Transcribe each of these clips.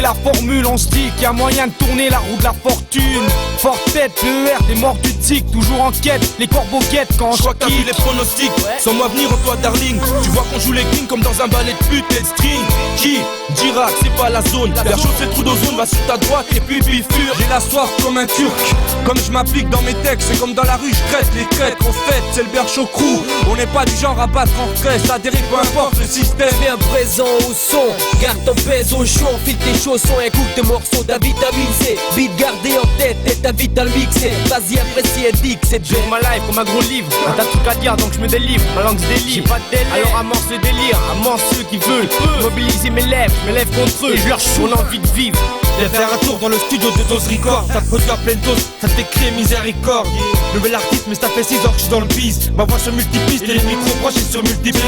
la formule, on se dit qu'il y a moyen de tourner la roue de la fortune. Fort tête, PER, des morts du tic, toujours en quête, les corbeaux guettent quand je crois que t'as vu les pronostics, sans moi venir en toi darling. Tu vois qu'on joue les kings comme dans un ballet de pute et de string. Qui dira que c'est pas la zone? Faire chauffer le trou d'ozone, va sur ta droite et puis bifure. J'ai la soif comme un turc, comme je m'applique dans mes textes. C'est comme dans la rue, je crête les crêtes. Au fait, c'est le bercho crew. On n'est pas du genre à battre en retraite. Ça dérive, peu importe le système. Viens présent au son, garde ton pèse au chaud. File tes chaussons, écoute tes morceaux de vitamine C. Beat gardé en tête et ta vie t'as le mixé. Vas-y apprécie et dis que c'est dur ma life comme un gros livre. T'as tout à dire donc je me délivre. Ma langue se délire, j'ai pas de délire. Alors amorce le délire, amorce ceux qui veulent mobiliser mes lèvres, contre eux et je leur chou l'envie de vivre. Viens faire un tour dans le studio de Dose Record. Ça te produit à pleine dose, ça te fait créer miséricorde. Nouvel artiste mais ça fait 6 heures que je suis dans le bise. Ma voix sur multipiste et les micros branchés sur multipiste.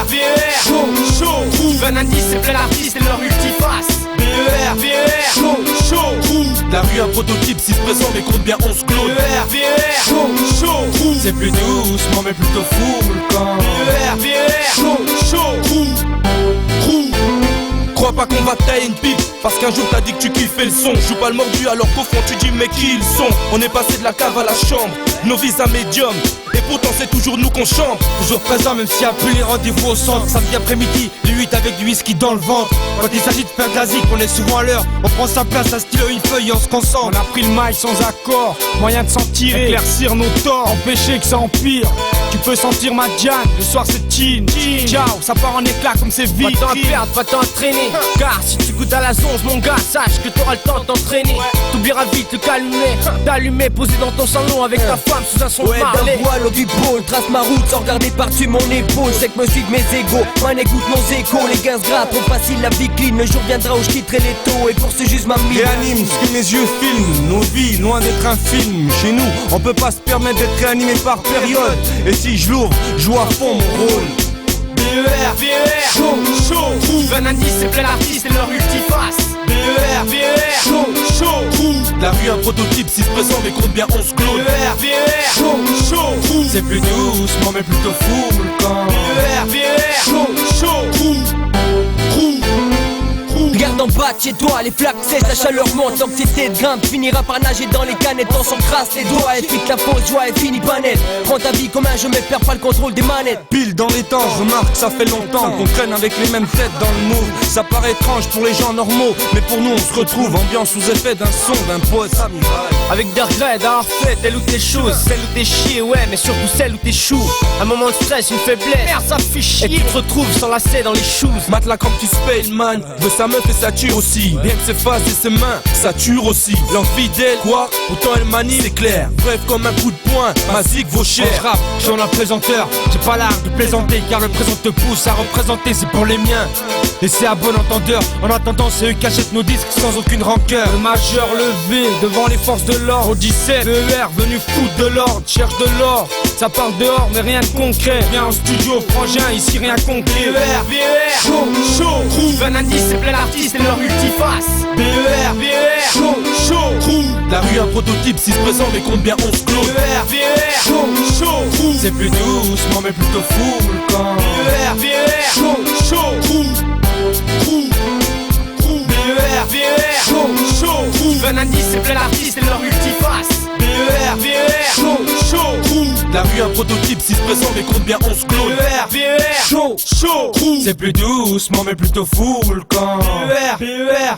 BER, chaud, trouve un indice, c'est plein d'artistes et leur multiface. BER, chaud, la rue un prototype, 6 présents mais compte bien 11 clones. BER, chaud, c'est plus doucement mais plutôt fou le camp. BER, chaud, crois pas qu'on va tailler une pipe, parce qu'un jour t'as dit que tu kiffais le son. Joue pas le mordu alors qu'au fond tu dis mais qui ils sont. On est passé de la cave à la chambre, nos vies à médium. Et pourtant c'est toujours nous qu'on chante. Toujours présent même s'il y a plus les rendez-vous au centre. Samedi après-midi, les 8 avec du whisky dans le ventre. Quand il s'agit de faire de la zik, on est souvent à l'heure. On prend sa place, un stylo, une feuille et on se concentre. On a pris le mic sans accord, moyen de s'en tirer, éclaircir nos torts, empêcher que ça empire. Tu peux sentir ma Diane, le soir c'est teen. Ciao, ça part en éclat comme c'est vite. Pas t'en perdre, pas t'entraîner. Car si tu goûtes à la zonze, mon gars, sache que t'auras le temps de t'entraîner. T'oublieras vite le calumet, t'allumer, posé dans ton salon avec ta femme sous un son de marley. D'un voile au du pôle, trace ma route sans regarder par-dessus mon épaule. C'est que me suivent mes égaux, man écoute nos échos. Les 15 gras, trop facile, la vie clean. Le jour viendra où je quitterai les taux et pour ce juste ma mine. Réanime ce que mes yeux filment, nos vies loin d'être un film. Chez nous, on peut pas se permettre d'être réanimé par période. Et si je l'ouvre, joue à fond mon rôle. BER, chaud, trouve un indice, c'est plein d'artistes et leur multiface. BER, chaud, la rue un prototype, 6 présents mais compte bien 11 clones. BER, chaud, c'est plus doucement mais plutôt fou le camp. BER, chaud, Regarde en bas de chez toi, les flaques sèches, la chaleur monte, l'anxiété de grimpe, finira par nager dans les canettes, on s'encrasse les doigts, et puis que la fausse joie est finie pas net. Prends ta vie comme un jeu mais perds pas le contrôle des manettes. Pile dans les temps, je remarque ça fait longtemps qu'on traîne avec les mêmes têtes dans le move. Ça paraît étrange pour les gens normaux, mais pour nous on se retrouve, ambiance sous effet d'un son, d'un poète. Avec des regrets d'avoir fait telle ou telle chose, celle où t'es chié, ouais, mais surtout celle où t'es chou. Un moment de stress, une faiblesse, merde ça fait chier. Et tu te retrouves sans lacet dans les shoes. Mate la camp tu spell man, veut sa meuf et ça tue aussi. Bien que ses faces et ses mains, ça tue aussi. L'envie d'elle, quoi, pourtant elle manie, c'est clair. Bref comme un coup de poing, ma zig vaut cher. Je rappe, je suis un présenteur, j'ai pas l'art de plaisanter, car le présent te pousse à représenter, c'est pour les miens. Et c'est à bon entendeur, en attendant c'est eux qui achètent nos disques sans aucune rancœur. Le majeur levé devant les forces de l'ordre. Au 17, BER venu foutre de l'ordre, cherche de l'or. Ça parle dehors mais rien de concret. Viens en studio frangin, ici rien concret. BER, chaud, trouve un indice, c'est plein d'artistes et leur multiface. BER, chaud, la rue un prototype, 6 présents mais compte bien 11 clones. BER, chaud, c'est plus doucement mais plutôt fou le camp. BER, chaud, BER, chaud, trouve un indice, c'est plein d'artistes et leur multiface. BER, chaud, la rue un prototype, 6 présents mais compte bien 11 clones. BER, chaud, c'est plus doucement mais plutôt fou le camp. BER.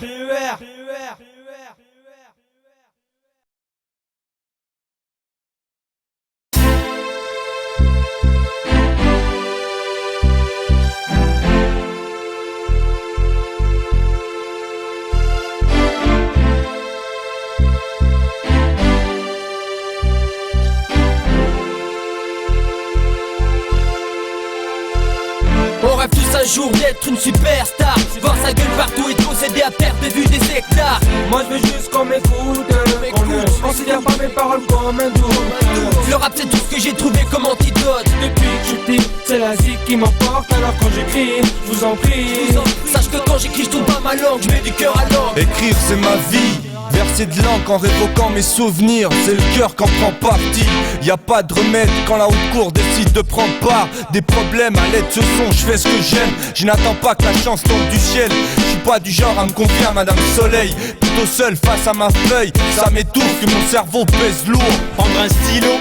On rêve tous un jour d'être une superstar, voir sa gueule partout et posséder à perte de vue des hectares. Moi je veux juste qu'on m'écoute, qu'on ne considère pas mes paroles comme un doute. Le rap c'est tout ce que j'ai trouvé comme antidote. Depuis que je suis petit, c'est la zik qui m'emporte. Alors quand j'écris, je vous en prie, Sache que quand j'écris je tourne pas ma langue, je mets du cœur à l'angle. Écrire c'est ma vie, Verser de l'encre en révoquant mes souvenirs, c'est le cœur qu'en prend partie. Y a pas de remède quand la haute cour décide de prendre part. Des problèmes à l'aide de ce son, je fais ce que j'aime. Je n'attends pas que la chance tombe du ciel. Je suis pas du genre à me confier à Madame Soleil. Plutôt seul face à ma feuille, ça m'étouffe que mon cerveau pèse lourd. Prendre un stylo,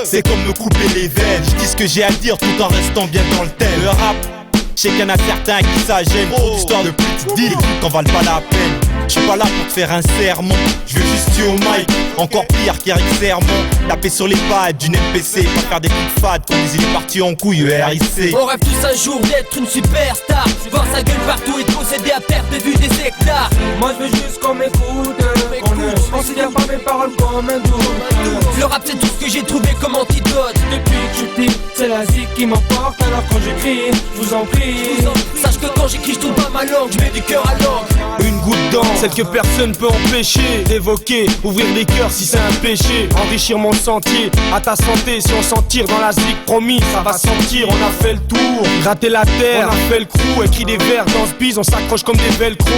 c'est comme me couper les veines. Je dis ce que j'ai à dire tout en restant bien dans le thème. Le rap, je sais qu'il y en a certains qui ça gêne. Trop d'histoires de petites deals qui t'en valent pas la peine. Je suis pas là pour te faire un sermon, je veux juste tuer au mic. Encore pire qu'Eric Sermon, taper sur les pads d'une MPC, pas faire des coups de fade quand il est parti en couille ERIC. On rêve tous un jour d'être une superstar, voir sa gueule partout et de posséder à perte de vue des hectares. Moi je veux juste qu'on m'écoute, qu'on ne considère pas mes paroles comme un doute. Le rap c'est tout ce que j'ai trouvé comme antidote. Depuis que je suis petit, c'est la zik qui m'emporte. Alors quand j'écris, je vous en prie, sache que quand j'écris je tourne pas ma langue, je mets du cœur à l'encre. Une goutte d'encre, celle que personne peut empêcher d'évoquer, ouvrir les cœurs si c'est un péché, enrichir mon sentier, à ta santé si on s'en tire dans la zik, promis ça va sentir. On a fait le tour, gratter la terre, on a fait le crew, écrit des vers dans ce bise, on s'accroche comme des velcro.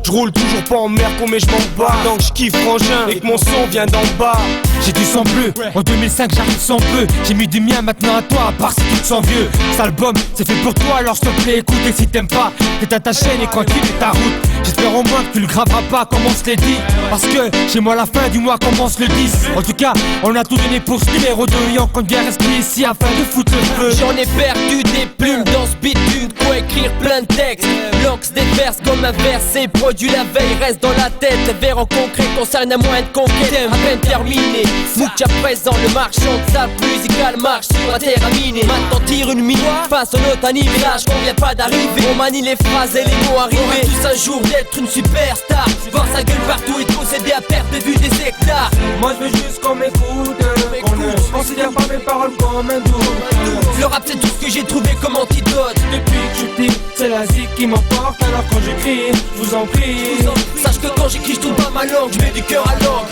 Je roule toujours pas en merco mais je m'en bats, donc je kiffe frangin et que mon son vient d'en bas. J'ai du sang bleu, en 2005 j'arrive sans peu. J'ai mis du mien maintenant à toi, à part si tu te sens vieux. Cet album c'est fait pour toi, alors s'il te plaît écoute. Et si t'aimes pas, t'es à ta chaîne et tranquille et ta route. J'espère au moins que tu le graveras pas comme on se l'est dit, parce que chez moi la fin du mois commence le 10. En tout cas on a tout donné pour ce numéro 2 et on compte bien rester ici afin de foutre le feu. J'en ai perdu des plumes dans ce bitume, quoi écrire plein de textes. L'encre se déverse comme un verset, produit la veille reste dans la tête. Les vers en concret concernent un moyen de conquête à peine terminé. Mouk à présent, le marchand de sable musical marche sur la terre à miner. Maintenant tire une mine face au autre animé. Là on vient pas d'arriver, on manie les phrases et les mots arrivés. On rêve tous un jour d'être une superstar, voir sa gueule partout et de posséder à perte de vue des hectares. Moi je veux juste qu'on m'écoute, qu'on ne considère pas mes paroles comme un doute. Le rap c'est tout ce que j'ai trouvé comme antidote. Depuis que je suis petit, c'est la zik qui m'emporte. Alors quand j'écris, je vous en prie, sache que quand j'écris je tourne pas ma langue, je mets du cœur à l'encre.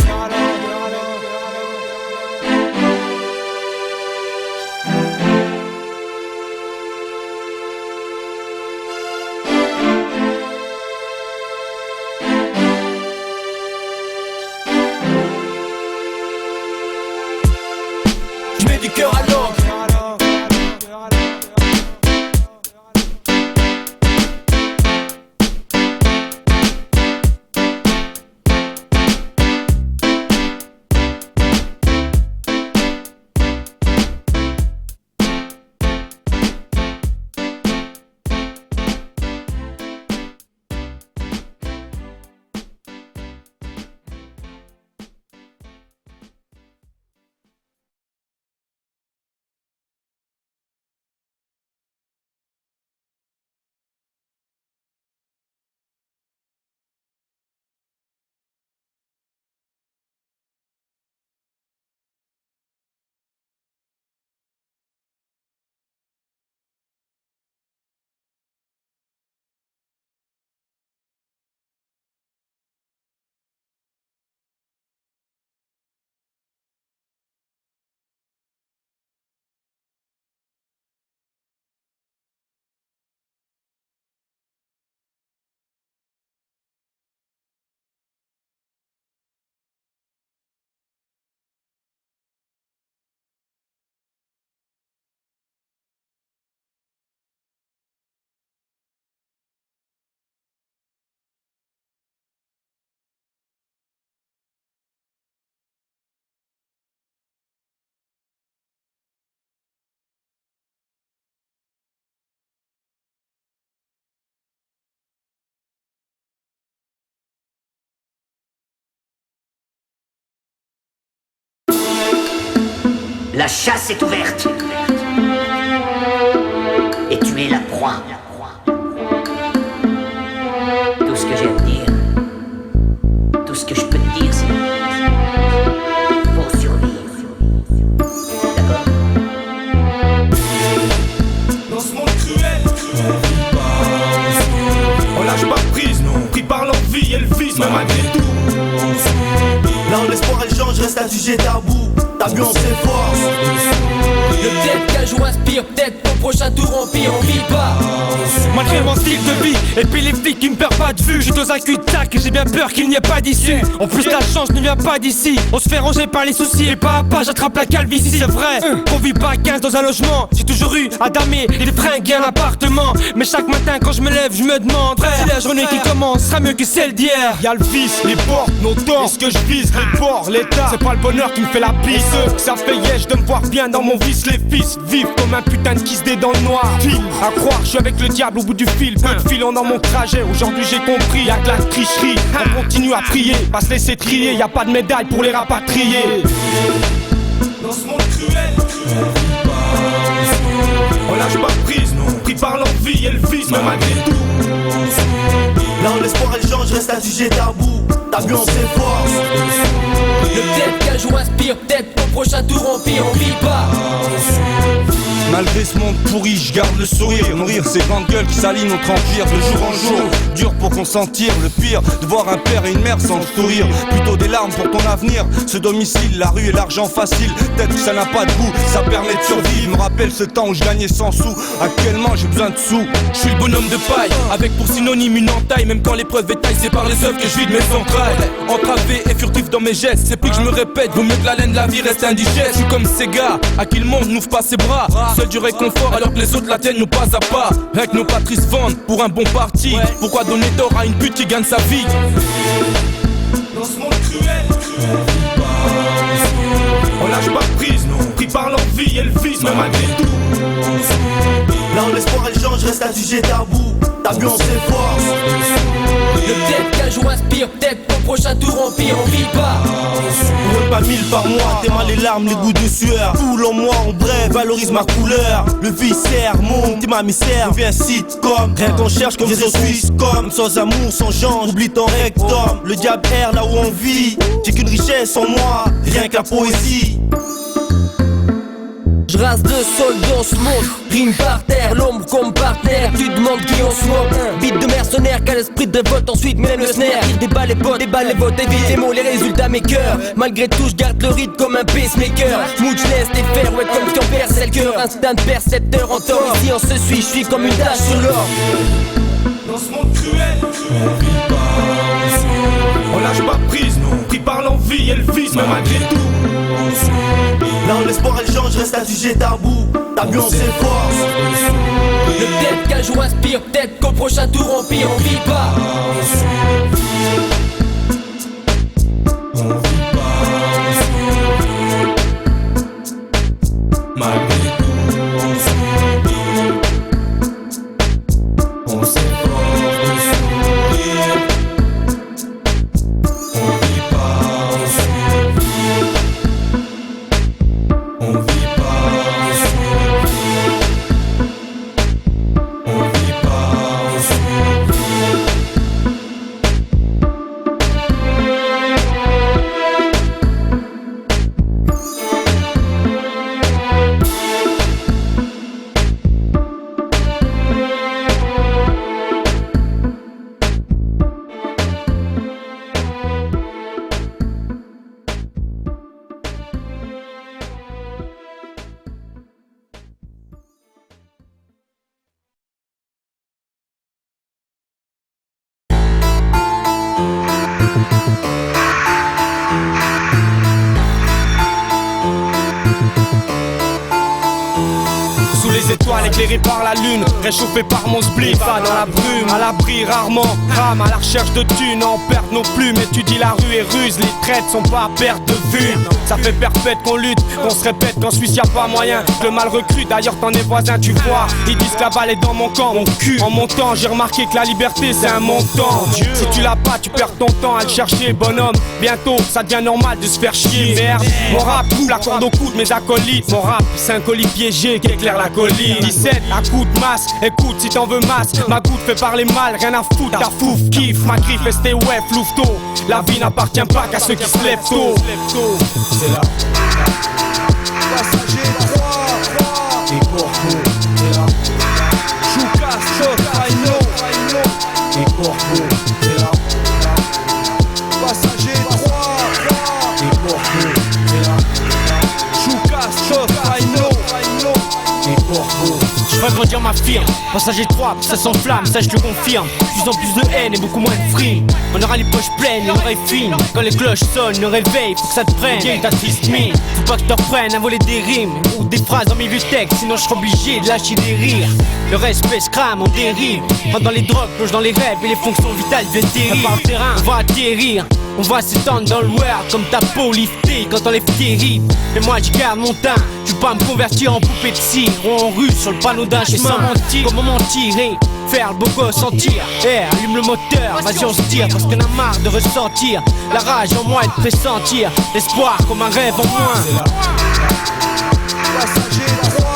Je mets du cœur à l'encre. La chasse est ouverte. Et tu es la proie. Tout ce que j'ai à te dire, tout ce que je peux te dire, c'est pour survivre. D'accord? Dans ce monde cruel, on lâche pas prise, non. Pris par l'envie et le vice, mais malgré tout. Là où l'espoir et le change reste un sujet tabou. Ta nuance est force. Peut-être qu'un jour inspire, peut-être pour prochain tour on pire, on vit pas. Malgré mon style de vie, et puis les flics qui me perdent pas de vue. Je suis dans un cul-de-sac et j'ai bien peur qu'il n'y ait pas d'issue. En plus la chance ne vient pas d'ici. On se fait ranger par les soucis et pas à pas j'attrape la calvitie. C'est vrai qu'on vit pas à 15 dans un logement. J'ai toujours eu à damer et des fringues et un appartement. Mais chaque matin quand je me lève je me demande si la journée qui commence sera mieux que celle d'hier. Y'a le vice, les portes, nos torts. Est-ce que je vise les ports, l'état? C'est pas le bonheur qui me fait la pisse. Ça fait yèche de me voir bien dans mon vice. Les fils vivent comme un putain de kiss dé dans le noir. À croire, je suis avec le diable au bout du fil. Peu de filons dans mon trajet, aujourd'hui j'ai compris. Y'a de la tricherie, on continue à prier. Pas se laisser trier, y'a pas de médaille pour les rapatrier. Dans ce monde cruel, on lâche pas prise, non. Pris par l'envie et le vice, mais malgré tout. Là où l'espoir et le change reste un sujet tabou. T'as vu on s'efforce. Peut-être qu'un jour inspire, peut-être qu'au prochain tour on pire, on vit pas. Malgré ce monde pourri, je garde le sourire. Nourrir ces grandes gueules qui salient notre empire de jour en jour. Dur pour consentir le pire, de voir un père et une mère sans le sourire. Plutôt des larmes pour ton avenir. Ce domicile, la rue et l'argent facile. Peut-être que ça n'a pas de goût, ça permet de survivre. Me rappelle ce temps où je gagnais 100 sous. Actuellement j'ai besoin de sous. Je suis le bonhomme de paille, avec pour synonyme une entaille. Même quand l'épreuve est taille, c'est par les œuvres que je vide mes entrailles. Entravé et furtif dans mes gestes, c'est plus que je me répète. Vaut mieux que la laine de la vie reste indigeste. Je suis comme ces gars, à qui le monde n'ouvre pas ses bras. Seul du réconfort alors que les autres l'atteignent pas à pas. Avec nos patrices vendent pour un bon parti. Pourquoi donner tort à une pute qui gagne sa vie? Dans ce monde cruel, on lâche pas prise, non. Pris par l'envie et le vice, mais malgré tout. Là où l'espoir et le change reste un sujet tabou. T'as vu on s'efforce. Peut-être qu'un jour inspire, peut-être qu'au prochain tour on pire, on vit pas. Roule pas 1000 par mois, tes mains les larmes, les gouttes de sueur. Tout en moi en bref, valorise ma couleur. Le viscère, mon petit mamisère, devient sitcom. Rien qu'on cherche comme des suisses comme. Sans amour, sans genre, oublie ton rectum. Le diable erre là où on vit. J'ai qu'une richesse en moi, rien que la poésie. Je rase de sol dans ce monde, rime par terre, l'ombre comme partenaire. Tu demandes qui on se moque, beat de mercenaire, qu'à l'esprit de révolte, ensuite mène le snare. Il déballe les potes, déballe les votes, évite les mots, les résultats mes cœurs. Malgré tout, je garde le rythme comme un pacemaker. Smooth, je laisse les faire, ouais, comme si on perçait le cœur. Instinct de percepteur en tort, ici on se suit, je suis comme une tache sur l'or. Dans ce monde cruel, on lâche pas prise, non. Pris par l'envie et le vice, mais malgré tout. Là où l'espoir et le change reste un sujet tabou. T'as vu on s'efforce. Peut-être qu'un jour inspire, peut-être qu'au prochain tour on pire, on vit pas. On vit pas. Malgré tout, on s'efforce de sourire. On vit pas, on vit pas, on vit pas. Sous les étoiles éclairées par la lune, réchauffé par mon split, va dans la brume, à l'abri rarement, crame à la recherche de thunes, en perte nos plumes, étudie la rue et ruse, les traites sont pas à perte de vue. Ça fait perpète qu'on lutte, qu'on se répète qu'en Suisse y a pas moyen, le mal recrute, d'ailleurs t'en es voisin tu vois. Ils disent que la balle est dans mon camp, mon cul. En montant j'ai remarqué que la liberté c'est un montant. Si tu l'as pas tu perds ton temps à le chercher bonhomme. Bientôt ça devient normal de se faire chier. Merde, mon rap coupe la corde au cou de mes acolytes. Mon rap c'est un colis piégé qui éclaire la colline. 17 à coup de masse, écoute si t'en veux masse. Ma goutte fait parler mal, rien à foutre. Ta fouf kiffe, ma griffe est ouais floufto. La vie n'appartient pas qu'à ceux qui se lèvent tôt. C'est là. Passager 3 et Corpo, c'est là. Choukas, Choc, Faino et Corpo, c'est là. Passager 3 et Corpo, c'est là. Choukas, Choc, Faino et Corpo. va grandir ma firme. Passager 3, ça s'enflamme, ça je le confirme. Plus en plus de haine et beaucoup moins de frime. On aura les poches pleines et l'oreille fine. Quand les cloches sonnent, le réveil, faut que ça te prenne. Yeah, ta triste mine, faut pas que je te reprenne à voler des rimes ou des phrases en milieu texte, sinon je serai obligé de lâcher des rires. Le respect se crame, on dérive. Pendant les drogues, plonge dans les rêves et les fonctions vitales deviennent terribles. Par le terrain, on va atterrir. On va s'étendre dans le world comme ta peau liftée quand on lève terrible. Mais moi je garde mon teint, je vais pas me convertir en poupée de cire ou en russe sur le panneau d'un chemin. Sans mentir, comment mentir et faire le beau gosse sentir. Allume le moteur, vas-y on se tire parce qu'on a marre de ressentir la rage en moi et de pressentir l'espoir comme un rêve en moins. Passager 3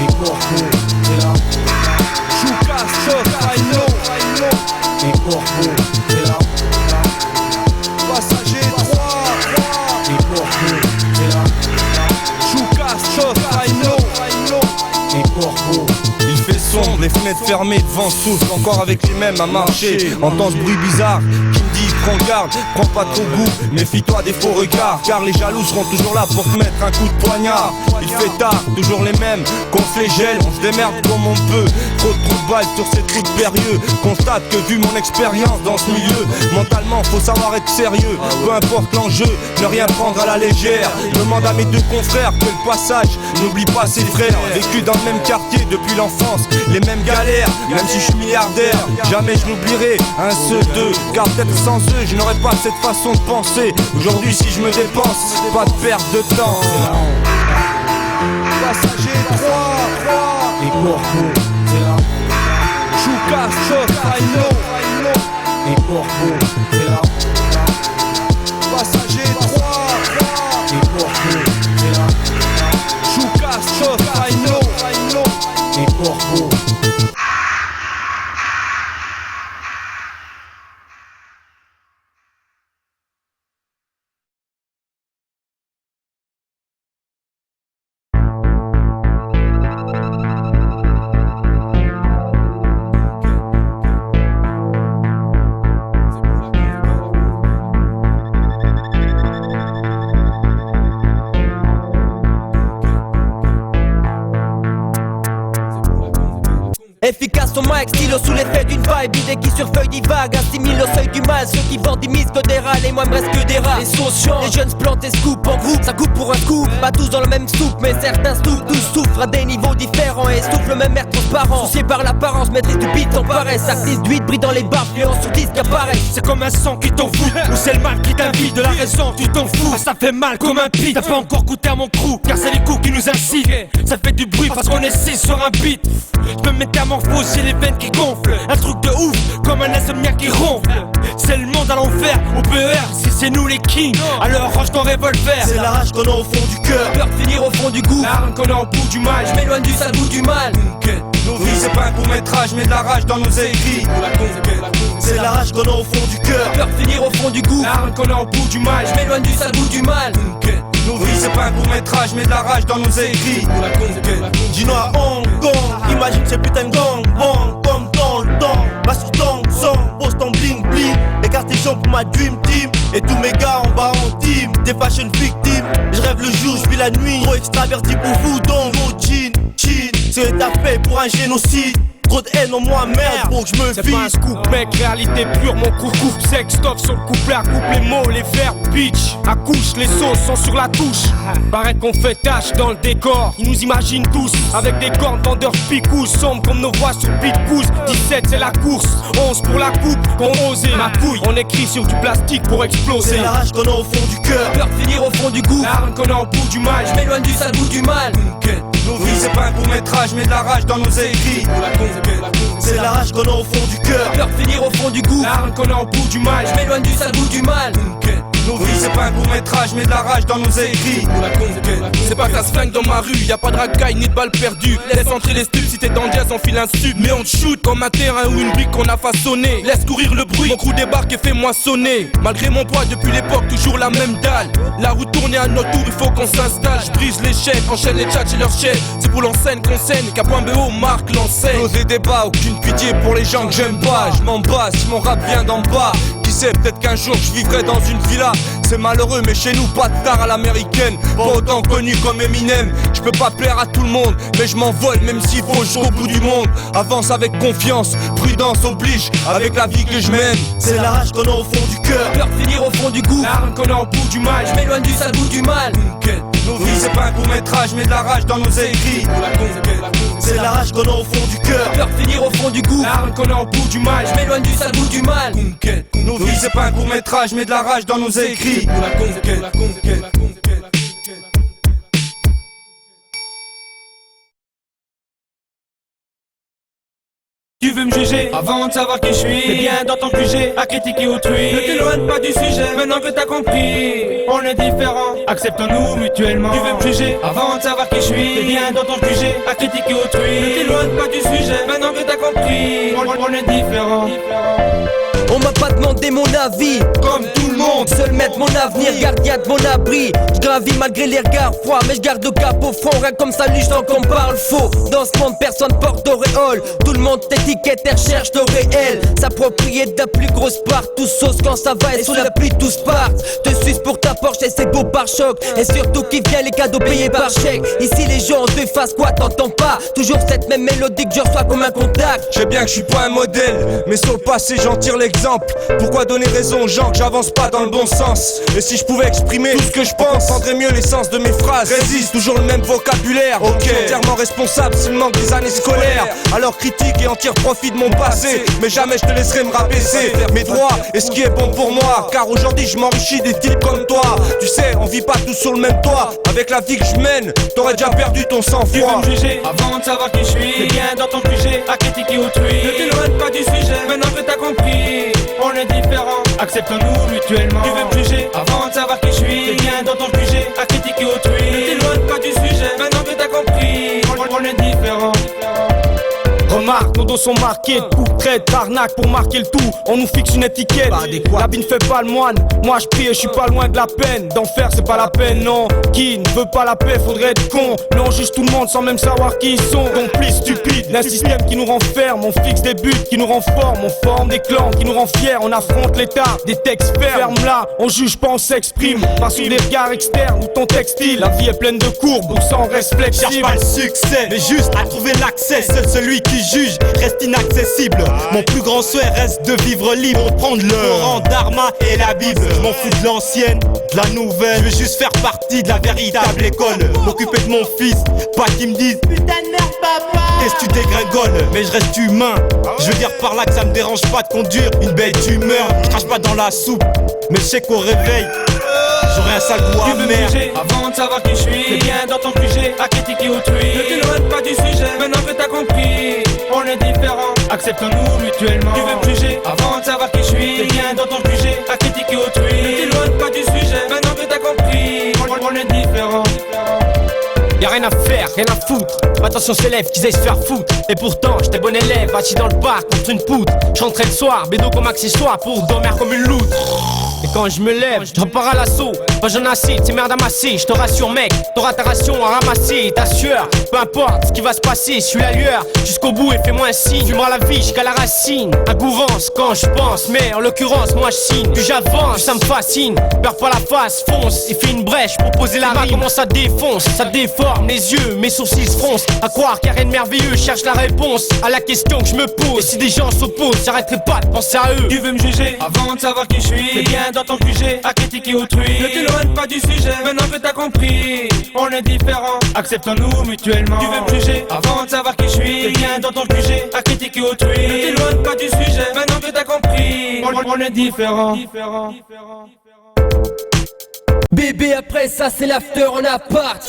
et Corpo, c'est là. Chouka, choc, Aino et Corpo, c'est là. Passager 3 et Corpo, c'est là. Chouka, choc, Aino et Corpo. Il fait sombre, les fenêtres fermées, le vent souffle encore avec les mêmes à marcher. Entends ce bruit bizarre qui me dit prends garde, prends pas trop goût, méfie-toi des faux regards, car les jaloux seront toujours là pour te mettre un coup de poignard. Il fait tard, toujours les mêmes, qu'on flagelle, on se démerde comme on peut. Trop de balles sur ces trucs périlleux. Constate que vu mon expérience dans ce milieu, mentalement faut savoir être sérieux. Peu importe l'enjeu, ne rien prendre à la légère. Demande à mes deux confrères que le passage n'oublie pas ses frères. Vécu dans le même quartier depuis l'enfance, les mêmes galères. Même si je suis milliardaire, jamais je n'oublierai un seul d'eux, car peut-être sans eux je n'aurais pas cette façon de penser. Aujourd'hui si je me dépense, pas de perte de temps. Passager 3 et Corpo, c'est là. Chouka, choc, Aino et Corpo, c'est là. Passager 3 et Corpo, c'est là. Chouka, choc, Aino et Corpo. Efficace au mic, stylo sous l'effet d'une vibe. Idée qui sur feuille divague, assimile au seuil du mal. Ceux qui vendent des mises que des râles et moi me reste que des rats. Les sauces chantent, les jeunes se plantent et scoop en groupe. Ça coupe pour un scoop, pas tous dans le même soupe. Mais certains stoupent, tous souffrent à des niveaux différents. Et soufflent le même air transparent. Soucié par l'apparence, maîtrise du beat sans paresse. Artiste d'huile brille dans les bars, fluence sur disque apparaît. C'est comme un sang qui t'en fout, ou c'est le mal qui t'invite. De la raison, tu t'en fous, ça fait mal comme un beat. T'as pas encore goûté à mon crew, car c'est les coups qui nous incitent. Ça fait du bruit parce qu'on est 6 sur un beat. J'peux métamorphoser les veines qui gonflent. Un truc de ouf, comme un insomniaque qui ronfle. C'est le monde à l'envers, au PER, si c'est nous les kings. Alors range ton revolver. C'est la rage qu'on a au fond du cœur, Peur de finir au fond du goût. L'arme qu'on a au bout du mal. J'm'éloigne du sale bout du mal. Nos vies c'est pas un court métrage mais de la rage dans nos écrits. c'est la rage qu'on a au fond du cœur. Peur de finir au fond du goût. L'arme qu'on a au bout du mal. J'm'éloigne du sale bout du mal. Nos vies c'est pas un court métrage mais de la rage dans nos écrits. Dis-nous à Hong Kong, imagine ces putains de gang bang, comme dans le temps. Passe sur ton sang, pose ton bling bling. Écarte tes jambes pour ma dream team. Et tous mes gars en bas en team. Des fashion victimes, je rêve le jour, je vis la nuit. Trop extraverti pour vous, donc vos jeans, c'est ta fait pour un génocide. Trop de haine en moi, merde, faut que je me C'est vide. pas un scoop mec, réalité pure, mon crew coupe sec, stop sur le couplet, à coupe les mots, les verbes, bitch. Accouche, les sauces sont sur la touche. Paraît qu'on fait tâche dans le décor, ils nous imaginent tous avec des cornes, vendeurs picous, sombres comme nos voix sur beat pouce. 17 c'est la course, 11 pour la coupe, qu'on osait ma couille. On écrit sur du plastique pour exploser. C'est la rage qu'on a au fond du cœur. Peur de finir au fond du goût. L'arme qu'on a au bout du mal. J'm'éloigne du sale bout du mal. Nos vies c'est pas un court métrage mais de la rage dans nos écrits. C'est la rage qu'on a au fond du cœur. Peur de finir au fond du goût. L'arme qu'on a au bout du mal. J'm'éloigne du sale bout du mal. Nos vies c'est pas un court métrage mais de la rage dans nos écrits. C'est pas que ça se flingue dans ma rue, y'a pas de racaille ni de balle perdue. Laisse entrer les stupes, si t'es dans le jazz on file un sub. Mais on te shoot comme un terrain ou une brique qu'on a façonné. Laisse courir le bruit, mon crew débarque et fait moissonner. Malgré mon poids depuis l'époque, toujours la même dalle. La route tourne et à notre tour il faut qu'on s'installe. J'brise les chaînes, enchaîne les tchats et leurs chaînes. C'est pour l'enseigne qu'on saigne, K.BO marque l'enseigne. Nos débats, aucune pitié pour les gens que j'aime pas. Je m'en bats si mon rap vient d'en bas. Qui sait, peut-être qu'un jour je vivrai dans une villa. C'est malheureux mais chez nous pas de tard à l'américaine. Pas autant connu comme Eminem. Je peux pas plaire à tout le monde, mais je m'envole même s'il faut jusqu'au bout du monde. Avance avec confiance, prudence oblige, avec la vie que je mène. C'est la rage qu'on a au fond du cœur, peur de finir au fond du goût, l'arme qu'on a au bout du mal. je m'éloigne du sale bout du mal. Nos vies c'est pas un court métrage, mais de la rage dans nos écrits. c'est la rage qu'on a au fond du cœur, Peur de finir au fond du goût, L'arme qu'on a au bout du mal. je m'éloigne du sale bout du mal. Nos vies c'est pas un court métrage, mais de la rage dans nos écrits. Tu veux me juger avant de savoir qui je suis. C'est bien dans ton QG à critiquer autrui. Ne t'éloigne pas du sujet maintenant que t'as compris. On est différents, acceptons-nous mutuellement. Tu veux me juger avant de savoir qui je suis. C'est bien dans ton QG à critiquer autrui. Ne t'éloigne pas du sujet maintenant que t'as compris. On est différents. On m'a pas demandé mon avis, Comme tout le monde, seul mettre mon avenir, gardien de mon abri. Je gravis malgré les regards froids, mais je garde le cap au front. Rien comme ça, lui, je sens qu'on parle faux. Dans ce monde, personne porte d'auréole. Tout le monde t'étiquette et recherche le réel. S'approprier de la plus grosse part, tout sauce quand ça va et sous la pluie, tous partent. Te suce pour ta Porsche et c'est beau par choc. Et surtout qui vient les cadeaux payés par chèque. Ici, les gens te fassent quoi, t'entends pas. Toujours cette même mélodie que je reçois comme un contact. je sais bien que je suis pas un modèle, mais sur le passé j'en tire l'exemple. Pourquoi donner raison aux gens que j'avance pas dans le bon sens? Et si je pouvais exprimer tout ce que je pense, comprendrais mieux l'essence de mes phrases. Résiste toujours le même vocabulaire, ok. Entièrement responsable, c'est le manque des années scolaires. Alors critique et en tire profit de mon passé, mais jamais je te laisserai me rabaisser mes droits et ce qui est bon pour moi. Car aujourd'hui je m'enrichis des types comme toi. Tu sais, on vit pas tous sur le même toit. Avec la vie que je mène, t'aurais déjà perdu ton Tu veux sang-froid. me juger avant de savoir qui je suis. C'est bien dans ton QG à critiquer autrui. Ne t'éloigne pas du sujet maintenant que t'as compris. On est différents, acceptons-nous mutuellement. Tu veux me juger avant de savoir qui je suis. C'est bien dans ton QG à critiquer autrui. Ne t'éloigne pas du sujet maintenant que t'as compris. On est différents. Remarque, nos dos sont marqués de coups, traits, d'arnaque pour marquer le tout. On nous fixe une étiquette. L'habit ne fait pas le moine. Moi je prie et je suis pas loin de la peine. D'enfer c'est pas la peine, non. Qui ne veut pas la paix, faudrait être con. Mais on juge tout le monde sans même savoir qui ils sont. Complices stupides d'un système qui nous renferme. On fixe des buts qui nous renforment. On forme des clans qui nous rend fiers. On affronte l'état, des textes fermes là. On juge pas, on s'exprime. Pas sous des regards externes ou ton textile. La vie est pleine de courbes, ou sans reste flexible. Cherche pas le succès, mais juste à trouver l'accès. Seul celui qui juge reste inaccessible. Mon plus grand souhait reste de vivre libre. Prendre le Coran, Dharma et la Bible. Je m'en fous de l'ancienne, de la nouvelle. Je veux juste faire partie de la véritable école. M'occuper de mon fils, pas qu'il me dise putain de merde papa. Qu'est-ce que tu dégringoles? Mais je reste humain. Je veux dire par là que ça me dérange pas de conduire une bête d'humeur. Je crache pas dans la soupe, mais je sais qu'au réveil j'aurai un sale goût Tu veux me amer. juger avant de savoir qui je suis. C'est bien dans ton QG à critiquer autrui. Ne t'éloigne pas du sujet maintenant que t'as compris. On est différents, acceptons-nous mutuellement. Tu veux me juger avant de savoir qui je suis. C'est bien dans ton QG à critiquer autrui. Ne t'éloigne pas du sujet maintenant que t'as compris. On est différents. Y'a rien à faire, rien à foutre. Attention ces lèvres qu'ils aillent se faire foutre. Et pourtant j'étais bon élève, assis dans le parc contre une poutre. J'entrais le soir, bédo comme accessoire pour dormir comme une loutre. Et quand je me lève, je repars à l'assaut. Pas j'en acide, c'est merde amassée. Je te rassure mec, t'auras ta ration à ramasser. Ta sueur, peu importe ce qui va se passer. Suis la lueur jusqu'au bout et fais-moi un signe. Fumera la vie jusqu'à la racine. Un gouvance quand je pense, mais en l'occurrence moi je signe. Plus j'avance, plus ça me fascine. Perds pas la face, fonce et fais une brèche pour poser la rime. Comment ça défonce, ça déforme les yeux, mes sourcils se froncent. À croire qu'il y a rien de merveilleux, je cherche la réponse à la question que je me pose. Et si des gens s'opposent, j'arrêterai pas de penser à eux. Tu veux me juger avant de savoir qui je suis. C'est bien dans ton QG à critiquer autrui. Ne t'éloigne pas du sujet maintenant que t'as compris. On est différents, acceptons-nous mutuellement. Tu veux me juger avant de savoir qui je suis. C'est bien dans ton QG à critiquer autrui. Ne t'éloigne pas du sujet maintenant que t'as compris. On est différents. Bébé après ça c'est l'after en appart.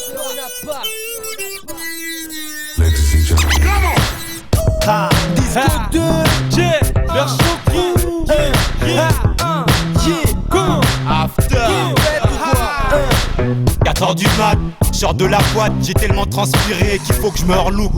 Disco 2, version crew. After 4h du mat, sors de la boîte, j'ai tellement transpiré qu'il faut que je me reloupe.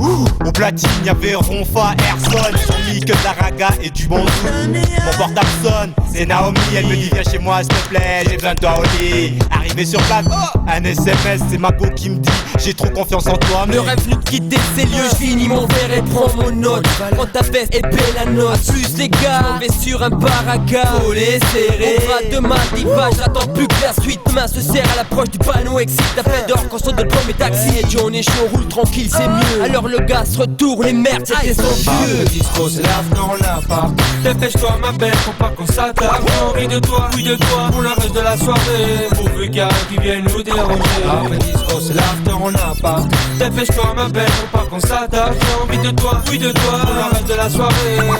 Au platine, y'avait Ronfa, Airson, son mic, de la raga et du bon son. Mon portable sonne, c'est Naomi, elle me dit viens chez moi s'il te plaît, j'ai besoin de toi au lit. Arrivé sur place, un SMS, c'est ma go qui me dit j'ai trop confiance en toi. Mais Le rêve venu de quitter ces lieux, je finis mon verre et prends mon note. Prends ta veste et paie la note. Plus les gars, on vais sur un baraka. Collé serré, on va demain diva, j'attends plus que la suite. Demain se serre à l'approche du panneau taxi, t'appelles dehors quand sonne le premier taxi. Et Dieu on est chaud, on roule tranquille, c'est mieux. Alors le gars se retourne, les merdes, c'était son vieux. Le disco c'est l'after, on l'a pas. Dépêche-toi ma belle, faut pas qu'on s'attaque. J'ai envie de toi, oui de toi, pour le reste de la soirée. Pourvu qu'il y a qui vienne nous déranger. Après disco c'est l'after, on l'a pas. Dépêche-toi ma belle, faut pas qu'on s'attaque. J'ai envie de toi, oui de toi, pour le reste de la soirée.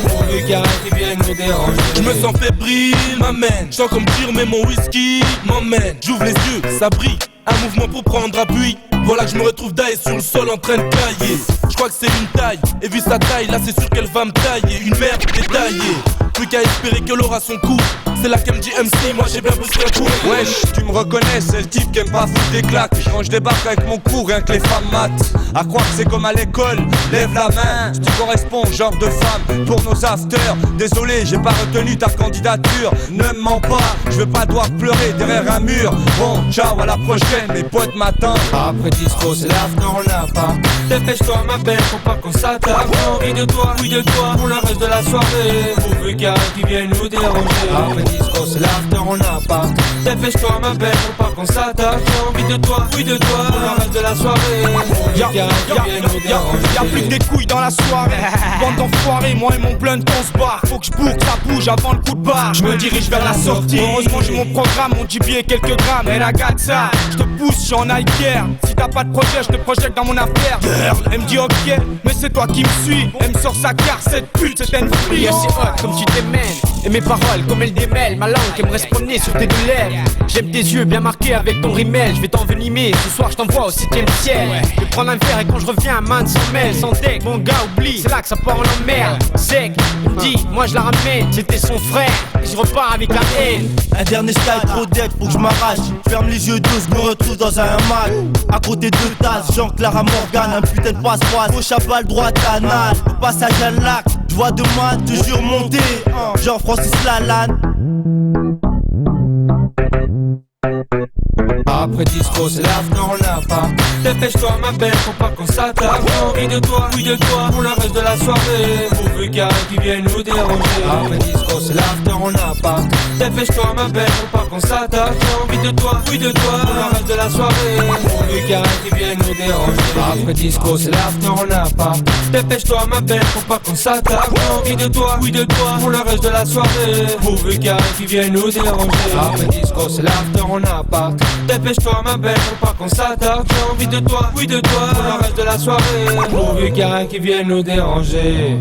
Pourvu qu'il y a qui vienne nous déranger. Je me sens fébrile, m'amène. Je sens comme dire mais mon whisky m'emmène. J'ouvre les yeux, ça brille. Un mouvement pour prendre appui. Voilà que je me retrouve d'ailleurs sur le sol en train de cailler. Je crois que c'est une taille, et vu sa taille, là c'est sûr qu'elle va me tailler. Une merde détaillée, plus qu'à espérer qu'elle aura son coup. C'est là qu'elle me dit MC, moi j'ai bien poussé un coup. Wesh, tu me reconnais, c'est le type qui aime pas foutre des claques. Quand je débarque avec mon cours, rien que les femmes matent. À croire que c'est comme à l'école, lève la main si tu corresponds au genre de femme. Pour nos afters, désolé, j'ai pas retenu ta candidature. Ne me mens pas, je veux pas devoir pleurer derrière un mur. Bon, ciao, à la prochaine, mes potes m'attendent. Après disco c'est l'after, on l'a pas. Dépêche-toi ma belle, faut pas qu'on s'attaque. J'ai envie de toi, oui de toi, pour le reste de la soirée. Pourvu qu'il y a qui vienne nous déranger. Après disco c'est l'after, on l'a pas. Dépêche-toi ma belle, faut pas qu'on s'attaque. J'ai envie de toi, oui de toi, pour le reste de la soirée. Pourvu qu'il y a qui vienne nous déranger. Y'a plus que des couilles dans la soirée. Bande d'enfoirés, moi et mon blunt on se barre. Faut que je bourre, ça bouge avant le coup de barre. Je me dirige vers la sortie. Heureusement j'ai mon programme, mon gibier et quelques grammes. Et la gâte ça, je te pousse, j'en aille guère. Si t'as pas de projet, je te projette dans mon affaire. Elle me dit ok, mais c'est toi qui me suis. Elle me sort sa carte, cette pute, c'est une fille. Yeah, c'est hot comme tu t'émènes. Et mes paroles comme elles démêlent. Ma langue aimerait se promener sur tes deux lèvres. J'aime tes yeux bien marqués avec ton rimel. Je vais t'envenimer, ce soir je t'envoie au 7ème ciel. Je vais prendre un verre et quand je reviens un man sans mêle. Sans deck, mon gars oublie, c'est là que ça part en emmerde. Sec, il me dit, moi je la ramène. C'était son frère, et je repars avec la haine. Un dernier style trop dead, faut que je m'arrache. Ferme les yeux douce, me retrouve dans un hamac. À côté de tasses, Jean-Clara Morgan, un putain de passe-passe. Gauche à balle, droite canal, le passage à lac. Je vois demain, te jure monter. Genre Francis Lalanne. Après disco c'est l'after, on l'a pas. Dépêche-toi ma belle, faut pas qu'on s'attaque. J'ai envie de toi, oui de toi, pour le reste de la soirée. Pourvu qu'il y a qui vienne nous déranger. Après disco c'est l'after, on l'a pas. Dépêche-toi ma belle, faut pas qu'on s'attaque. J'ai envie de toi, oui de toi, pour le reste de la soirée. Pourvu qu'il y a qui vienne nous déranger. Après disco c'est l'after, on l'a pas. Dépêche-toi ma belle, faut pas qu'on s'attaque. J'ai envie de toi, oui de toi, pour le reste de la soirée. Pourvu qu'il y a qui vienne nous déranger. Après disco c'est l'after, on l'a pas. Dépêche-toi ma belle, faut pas qu'on s'attaque. J'ai envie de toi, oui de toi, pour le reste de la soirée. Pourvu qu'il y a rien qui vienne nous déranger.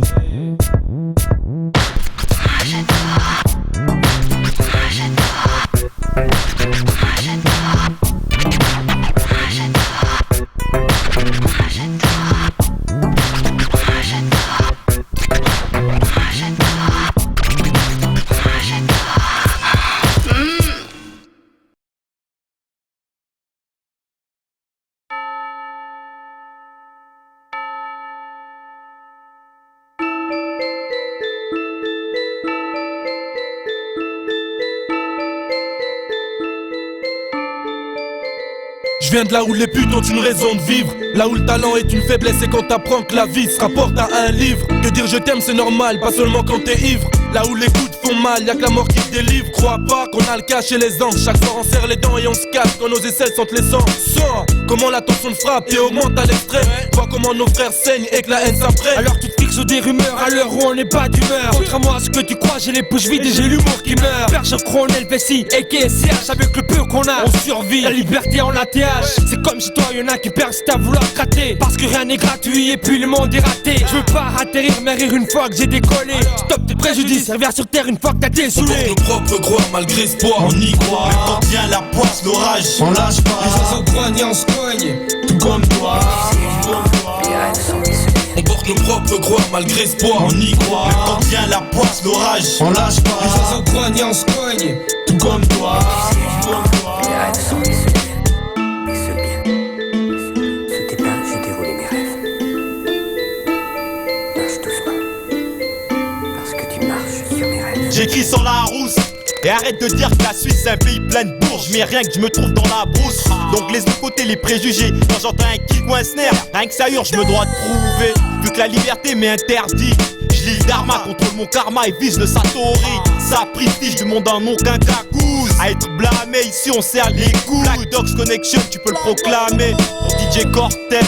Je viens de là où les putes ont une raison de vivre. Là où le talent est une faiblesse et quand t'apprends que la vie se rapporte à un livre. Que dire je t'aime c'est normal, pas seulement quand t'es ivre. Là où les coups te font mal, y'a que la mort qui te délivre. Crois pas qu'on a le cas chez les anges. Chaque soir on serre les dents et on se casse quand nos aisselles sentent l'essence. Sors comment la tension te frappe et augmente à l'extrême. Vois comment nos frères saignent et que la haine s'apprête. Alors tu te fixes aux des rumeurs à l'heure où on n'est pas d'humeur. Contrairement à ce que tu crois, j'ai les poches vides et j'ai l'humour qui meurt. Perche Cronel, Bessie et KSCH, avec le peu qu'on a, on survit. La liberté en ATH, c'est comme chez toi, y'en a qui persistent à vouloir gratter. Parce que rien n'est gratuit et puis le monde est raté. Je veux pas atterrir mais rire une fois que j'ai décollé. Stop tes préjudices, reviens sur terre une fois que t'as désoulé. Nos propres croix malgré espoir, on y croit. Mais quand vient la poisse, l'orage, on lâche pas. Les oiseaux grognent et on se cogne, tout comme toi. Les rêves sont des souvenirs. On porte nos propres croix malgré espoir, On y croit. Mais quand vient la poisse, l'orage, on lâche pas. Les oiseaux grognent et on se cogne, tout comme toi. Les rêves sont des souvenirs. Et ce bien. Sous tes pas, j'ai déroulé mes rêves. Marche doucement. Parce que tu marches sur mes rêves. J'écris sur la rousse. Et arrête de dire que la Suisse c'est un pays plein de bourges. Mais rien que je me trouve dans la brousse. Donc laisse de côté les préjugés. Quand j'entends un kick ou un snare, rien que ça hurle, je me dois de prouver. Vu que la liberté m'est interdite, je l'île d'Arma contrôle mon karma et vise le Satori. Ça prestige du monde en nom qu'un cacouze. À être blâmé, ici on serre les coups. Black Dogs Connection, tu peux le proclamer. Pour DJ Cortez,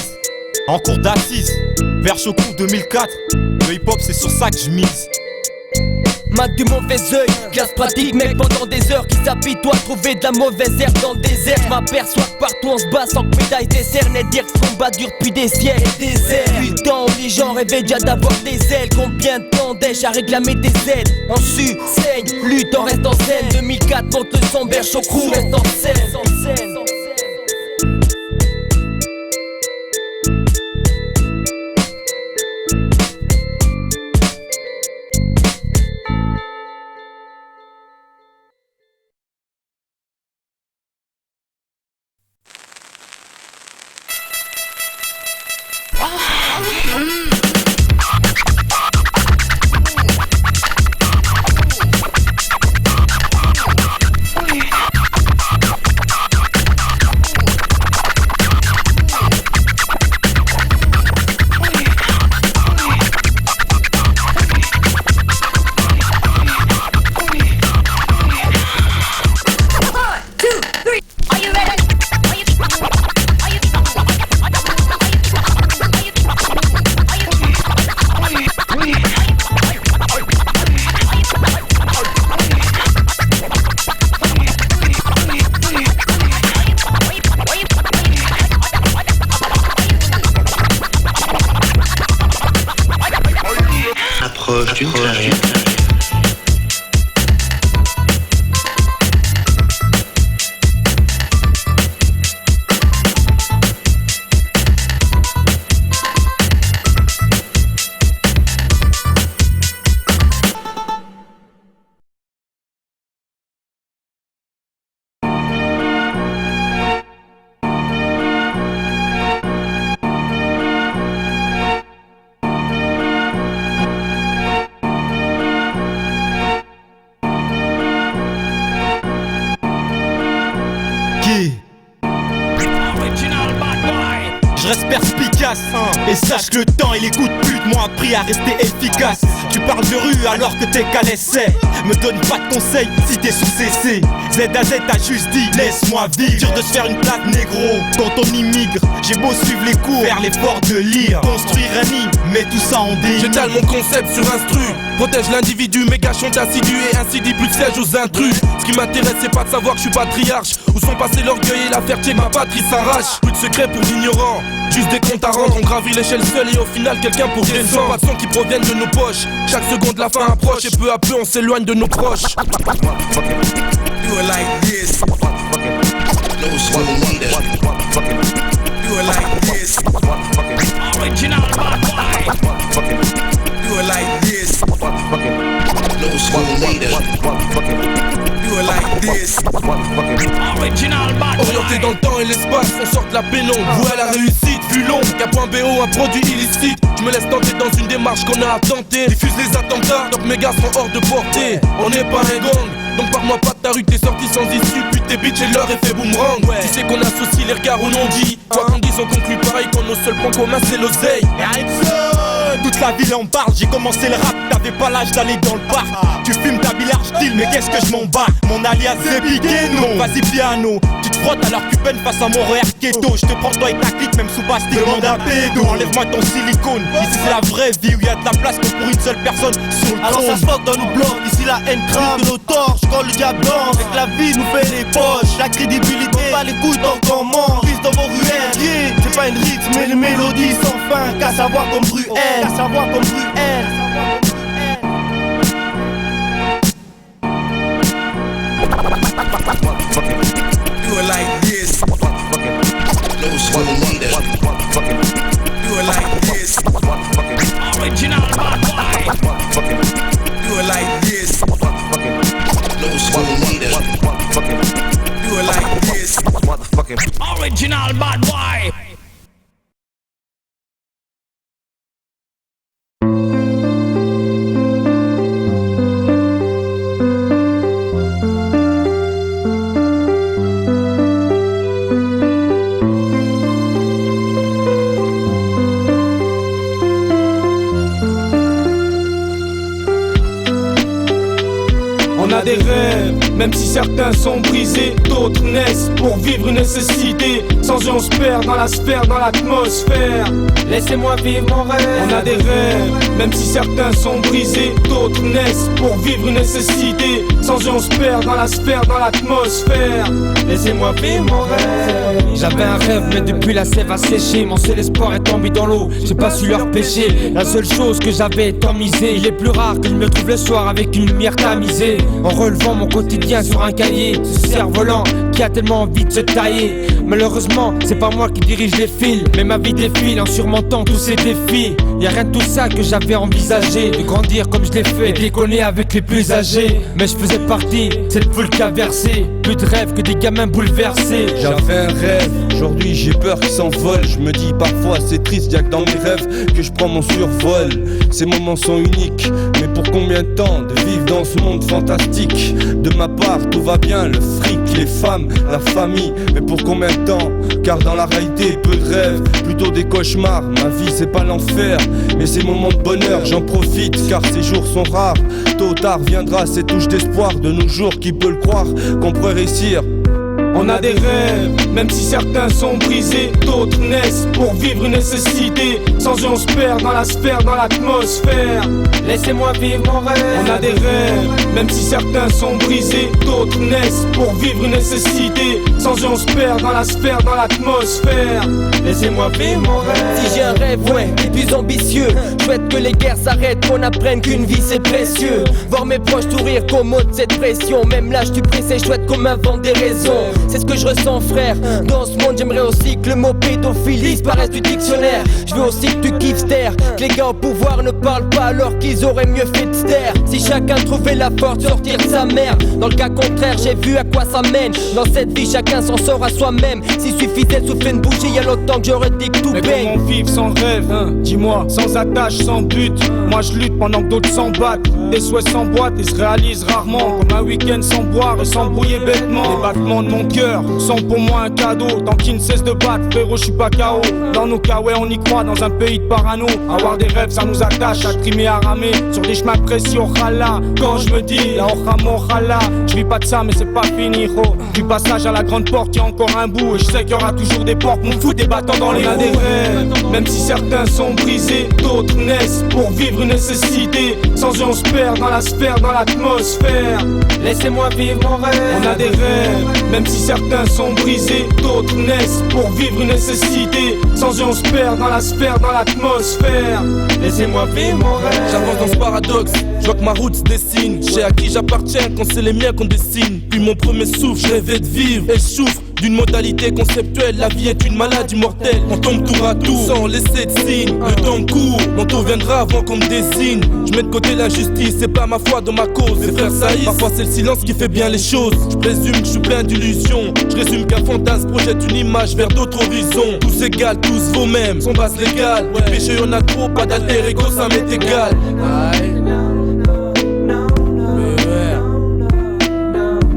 en cours d'assises. Vers Chocon 2004, le hip hop c'est sur ça que je mise. Mac du mauvais œil, classe pratique mec pendant des heures qui s'apitoie à trouver de la mauvaise herbe dans le désert. M'aperçois que partout on se bat sans que médaille décerne. Dire que ce combat dure depuis des siècles et des ailes. Putain, les gens rêvaient déjà d'avoir des ailes. Combien de temps d'ai-je à réclamer des aides? En su, saigne, lutte en reste en scène. 2004 contre le son, Berchocrou reste en scène. Approche d'une tragédie. Je reste perspicace, et sache que le temps et les coups de pute m'ont appris à rester efficace. Tu parles de rue alors que t'es qu'à l'essai. Me donne pas de conseils si t'es sous CC. Z à Z a juste dit laisse-moi vivre. Dur de se faire une plaque négro quand on immigre. J'ai beau suivre les cours, faire l'effort de lire. Construire un nid, mais tout ça en dit. J'étale mon concept sur instru. Protège l'individu, méga chante assidu. Et ainsi dit plus de siège aux intrus. Ce qui m'intéresse c'est pas de savoir que je suis patriarche. Où sont passés l'orgueil et la fierté que ma patrie s'arrache. Plus de secrets pour l'ignorant, juste des comptes à rendre. On gravit l'échelle seul et au final quelqu'un pour descendre. Pas de sons qui proviennent de nos poches. Chaque seconde la fin approche et peu à peu on s'éloigne de nos proches. Do it like this. No slow wonder. Do it like this. Original bad boy. Do it like this. No slow wonder. Do it like this. Original bad boy. Orienté dans le temps et l'espace, on sort de la pénombre. Voué à la réussite, fut long. Qu'à point BO, un produit illicite. Je me laisse tenter dans une démarche qu'on a à tenter. Diffuse les attentats, donc mes gars sont hors de portée. On n'est pas un gang. Donc parle-moi pas de ta rue, t'es sorti sans issue. Puis t'es bitch et leur effet boomerang. Tu sais qu'on associe les regards au non-dit. Quoi qu'on dise, on conclut pareil quand nos seuls points communs c'est l'oseille. Toute la ville en parle, j'ai commencé le rap, t'avais pas l'âge d'aller dans le parc. Tu fumes ta large style, mais qu'est-ce que je m'en bats. Mon alias c'est piqué, non. Vas-y piano, tu te frottes alors que tu peines face à mon réel keto. Je te prends toi et ta clique, même sous pastille, demande un pédo. Enlève-moi ton silicone, ici c'est la vraie vie où y a de la place que pour une seule personne sur le Alors ça se fuck dans nos blocs, ici la haine crame de nos torches. Quand le diable danse, avec la vie nous fait les poches. La crédibilité, on pas les couilles tant qu'on mange. Pisse dans vos ruelles, yeah. C'est pas une rythme mais les mélodies sans fin. Qu'à savoir comme Bruel, qu'à savoir comme Bruel. Do it like this. No slow wonder. Do it like this. Original bad boy. Do it like this. No slow wonder. Do it like this. Original bad boy. même si certains sont brisés, d'autres naissent pour vivre une nécessité. Sans eux on se perd dans la sphère, dans l'atmosphère. Laissez-moi vivre mon rêve. On a des rêves, même si certains sont brisés, d'autres naissent pour vivre une nécessité. Sans eux on se perd dans la sphère, dans l'atmosphère. Laissez-moi vivre mon rêve. J'avais un rêve mais depuis la sève a séché. Mon seul espoir est tombé dans l'eau, j'ai pas su leur pêcher. La seule chose que j'avais étant misé. Il est plus rare que je me trouve le soir avec une lumière tamisée. En relevant mon quotidien sur un cahier. Ce cerf-volant qui a tellement envie de se tailler. Malheureusement c'est pas moi qui dirige les fils, mais ma vie défile en surmontant tous ces défis. Y'a rien de tout ça que j'avais envisagé, de grandir comme je l'ai fait et déconner avec les plus âgés. Mais je faisais partie, cette foule qui a versé. Plus de rêves que des gamins bouleversés. J'avais un rêve, aujourd'hui j'ai peur qu'il s'envole. Je me dis parfois c'est triste, y'a que dans mes rêves que je prends mon survol. Ces moments sont uniques, mais pour combien de temps de vivre dans ce monde fantastique? De ma part tout va bien, le fric, les femmes, la famille. Mais pour combien de temps? Car dans la réalité peu de rêves, plutôt des cauchemars. Ma vie c'est pas l'enfer, mais ces moments de bonheur j'en profite. Car ces jours sont rares, tôt ou tard viendra cette touche d'espoir. De nos jours, qui peut le croire qu'on pourrait réussir? On a des rêves, même si certains sont brisés, d'autres naissent pour vivre une nécessité. Sans eux on se perd dans la sphère, dans l'atmosphère. Laissez-moi vivre mon rêve. On a des rêves, même si certains sont brisés, d'autres naissent pour vivre une nécessité. Sans eux on se perd dans la sphère, dans l'atmosphère. Laissez-moi vivre mon rêve. Si j'ai un rêve, ouais, les plus ambitieux. Je souhaite que les guerres s'arrêtent, qu'on apprenne qu'une vie c'est précieux. Voir mes proches sourire comme ôte cette pression. Même l'âge du prix c'est chouette qu'on m'invente des raisons. C'est ce que je ressens frère. Dans ce monde j'aimerais aussi que le mot pédophile disparaisse du dictionnaire. Je veux aussi que tu kiffes se taire, que les gars au pouvoir ne parlent pas alors qu'ils auraient mieux fait de se taire. Si chacun trouvait la force de sortir de sa merde. Dans le cas contraire j'ai vu à quoi ça mène. Dans cette vie chacun s'en sort à soi-même. S'il suffisait de souffler une bougie y'a longtemps que j'aurais dit que tout mais baigne. comment vivre sans rêve, hein? Dis-moi, sans attache, sans but. Moi je lutte pendant que d'autres s'en battent. Des souhaits sans boîte et se réalisent rarement. Comme un week-end sans boire et sans brouiller bêtement. Les battements de mon cœur sont pour moi un cadeau. Tant qu'ils ne cessent de battre, frérot je suis pas KO. Dans nos cas ouais on y croit, dans un pays de parano. Avoir des rêves ça nous attache, à trimer, à ramer. Sur des chemins précis au khala. Quand je me dis, la orama au khala. Je vis pas de ça mais c'est pas fini gros. Du passage à la grande porte y'a encore un bout. Et je sais qu'il y aura toujours des portes, mon fout des battants dans les roues. On a des rêves, même si certains sont brisés, d'autres naissent pour vivre une nécessité. Sans eux on se perd dans la sphère, dans l'atmosphère. Laissez-moi vivre mon rêve. On a des rêves, même si certains sont brisés, d'autres naissent pour vivre une nécessité. Sans eux on se perd dans la sphère, dans l'atmosphère. Laissez-moi vivre mon rêve. J'avance dans ce paradoxe, je vois que ma route se dessine. Je sais à qui j'appartiens quand c'est les miens qu'on dessine. Puis mon premier souffle, je rêvais de vivre et je souffre d'une modalité conceptuelle. La vie est une maladie mortelle. On tombe tour à tour sans laisser de signe. Le temps court, mon tour viendra avant qu'on me désigne. Je mets de côté l'injustice, c'est pas ma foi dans ma cause. Les frères saillissent, parfois c'est le silence qui fait bien les choses. Je présume que je suis plein d'illusions. Je résume qu'un fantasme projette une image vers d'autres horizons. Tous égales, tous vos mêmes, sans base légale. Du péché y'en a trop, pas d'alter ego, ça m'est égal.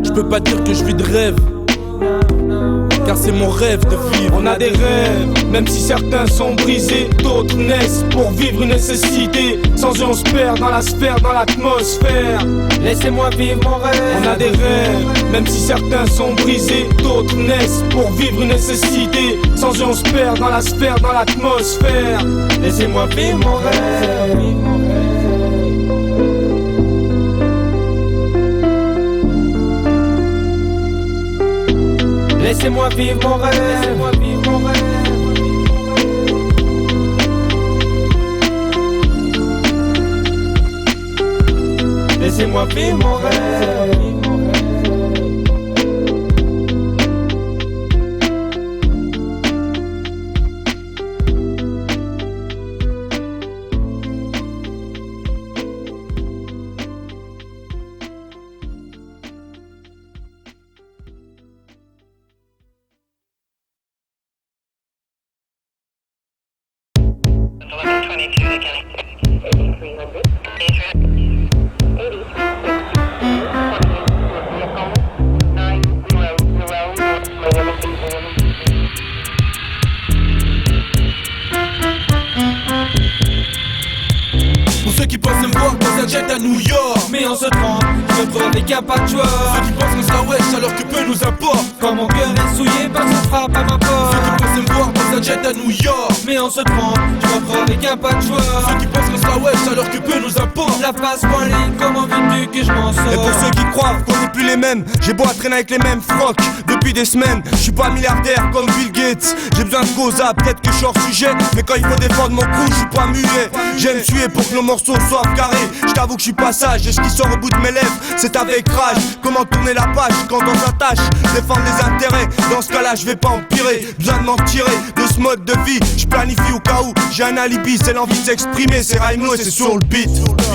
Je peux pas dire que je vis de rêve, car c'est mon rêve de vivre. On a des rêves, même si certains sont brisés, d'autres naissent pour vivre une nécessité. Sans eux on se perd dans la sphère, dans l'atmosphère. Laissez-moi vivre mon rêve. On a des rêves, même si certains sont brisés, d'autres naissent pour vivre une nécessité. Sans eux on se perd dans la sphère, dans l'atmosphère. Laissez-moi vivre mon rêve. Laissez-moi vivre mon rêve. Laissez-moi vivre mon rêve. Laissez-moi vivre mon rêve. Pour ceux qui pensent me voir dans un jet à New York, Mais on se trompe, retrouve avec un patchwork. Ceux qui pensent qu'on sera wesh alors que peu nous importe. Quand mon cœur est souillé par ce frappe à ma porte. Ceux qui pensent me voir dans un jet à New York. Mais on se trompe, je retrouve avec un patchwork. Ceux qui pensent qu'on sera wesh alors que peu nous importe. La face poignée, comment veux-tu que je m'en sors? Et pour ceux qui croient qu'on n'est plus les mêmes, j'ai beau à traîner avec les mêmes frocs depuis des semaines. Je suis pas milliardaire comme Bill Gates. J'ai besoin de cause à, peut-être que je suis hors sujet, mais quand il faut défendre mon coup, je suis pas muet. J'aime tuer pour que nos morceaux soient carrés. Je t'avoue que je suis pas sage, et ce qui sort au bout de mes lèvres, c'est avec rage. Comment tourner la page quand on s'attache, défendre les intérêts. Dans ce cas-là, je vais pas empirer. Besoin de m'en tirer de ce mode de vie. Je planifie au cas où j'ai un alibi, c'est l'envie de s'exprimer. C'est rhyme et c'est sur le beat.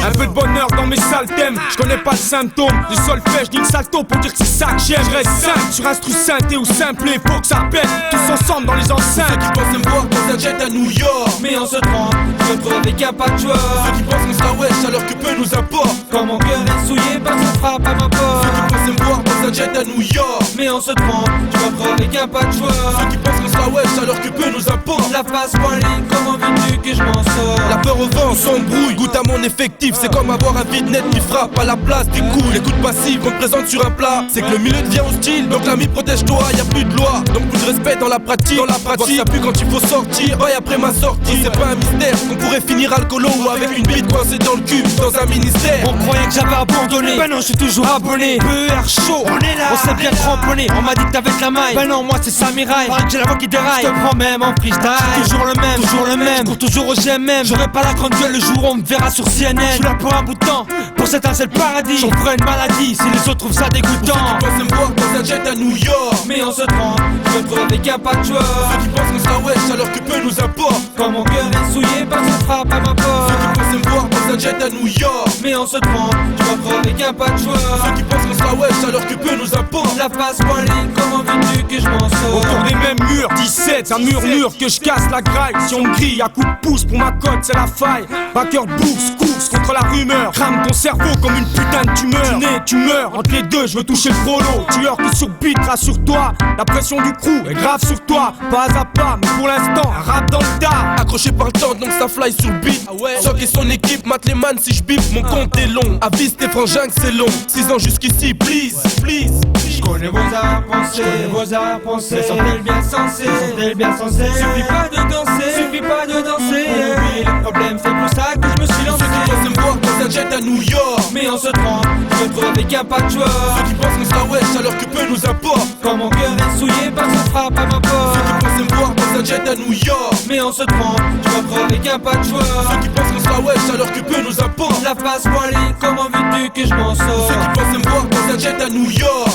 Un peu de bonheur dans mes sales thèmes. Je connais pas le symptôme du solfège ni le salto pour dire que c'est ça que j'aime. Je reste simple sur instru synthé ou simplé. Faut que ça pète tous ensemble dans les enceintes. Ceux qui pensent me voir dans un jet à New York. Mais on se trompe, je retrouve avec un patchwork. Ceux qui pensent qu'on sera wesh alors que peu nous importe. Quand mon cœur est souillé par ce frappe à ma porte. Ceux qui pensent me voir dans un jet à New York. Mais on se trompe, je retrouve avec un patchwork. Ceux qui pensent qu'on sera wesh alors que peu nous importe. La face poignée, comment veux-tu que je m'en sors? La peur au vent s'embrouille, goûte à mon effectif. C'est comme avoir un vide net qui frappe à la place des coups. L'écoute passive qu'on te présente sur un plat. C'est que le milieu devient hostile, donc l'ami protège-toi, y a plus de loi. Donc plus de respect dans la pratique. Dans la pratique, ça pue quand il faut sortir. Baille après ma sortie, c'est pas un mystère qu'on pourrait finir alcoolo ou avec une bite coincée dans le cul dans un ministère. On croyait que j'avais abandonné, ben non je suis toujours abonné. PER chaud, on est là, on s'est bien cramponné. On m'a dit que t'avais de la maille, ben non moi c'est Samurai. Paraît que j'ai la voix qui déraille, je te prends même en freestyle. C'est toujours le même, toujours le même, cours toujours au GMM. J'aurai pas la grande gueule le jour où on me verra sur CNN. Je suis là pour un bout de temps, pour certains c'est le paradis. J'en ferai une maladie, si les autres trouvent ça dégoûtant. Ceux qui pensent me voir dans un jet à New York. Mais on se trompe, je retrouve avec un patchwork. Ceux qui pensent qu'on sera wesh alors que peu nous importe. Quand mon cœur est souillé par ce frappe à ma porte. Ceux qui pensent me voir dans un jet à New York. Mais on se trompe, je retrouve avec un patchwork. Ceux qui pensent qu'on sera wesh alors que peu nous importe. La face poignée, comment veux-tu que je m'en sors? Autour des mêmes murs, 17, un murmure que je casse la graille. Si on me grille à coups de pouce pour ma cote, c'est la faille. Backer de bourse, course contre la rumeur. Crame ton cerveau comme une putain de tumeur. Tu nais, tu meurs, entre les deux, je veux toucher le prolo. Tueur qui sur beat, rassure-toi. La pression du crew est grave sur toi. Pas à pas, mais pour l'instant, un rap dans le tas. Accroché par le temps, donc ça fly sur le beat. Sock et son équipe, mate les man si je bip. Mon compte est long, avise tes frangins que c'est long. 6 ans jusqu'ici, please, please. Je connais vos arrière-pensées, vos arrière-pensées. Sont-elles bien sensées, sont-elles bien sensées? Suffit pas de danser, suffit pas de danser. Oui, le problème c'est pour ça que je me suis lancé. Ceux qui pensent me voir dans un jet à New York. Mais on se trompe, je retrouve avec un patchwork. Ceux qui pensent qu'on sera wesh alors que peu nous importe. Quand mon cœur est souillé par ce frappe à ma porte. Ceux qui pensent me voir dans un jet à New York. Mais on se trompe, je retrouve avec un patchwork. Ceux qui pensent qu'on sera wesh alors que peu nous importe. La face poignée, comment veux-tu que je m'en sors? Ceux qui pensent me voir dans un jet à New York.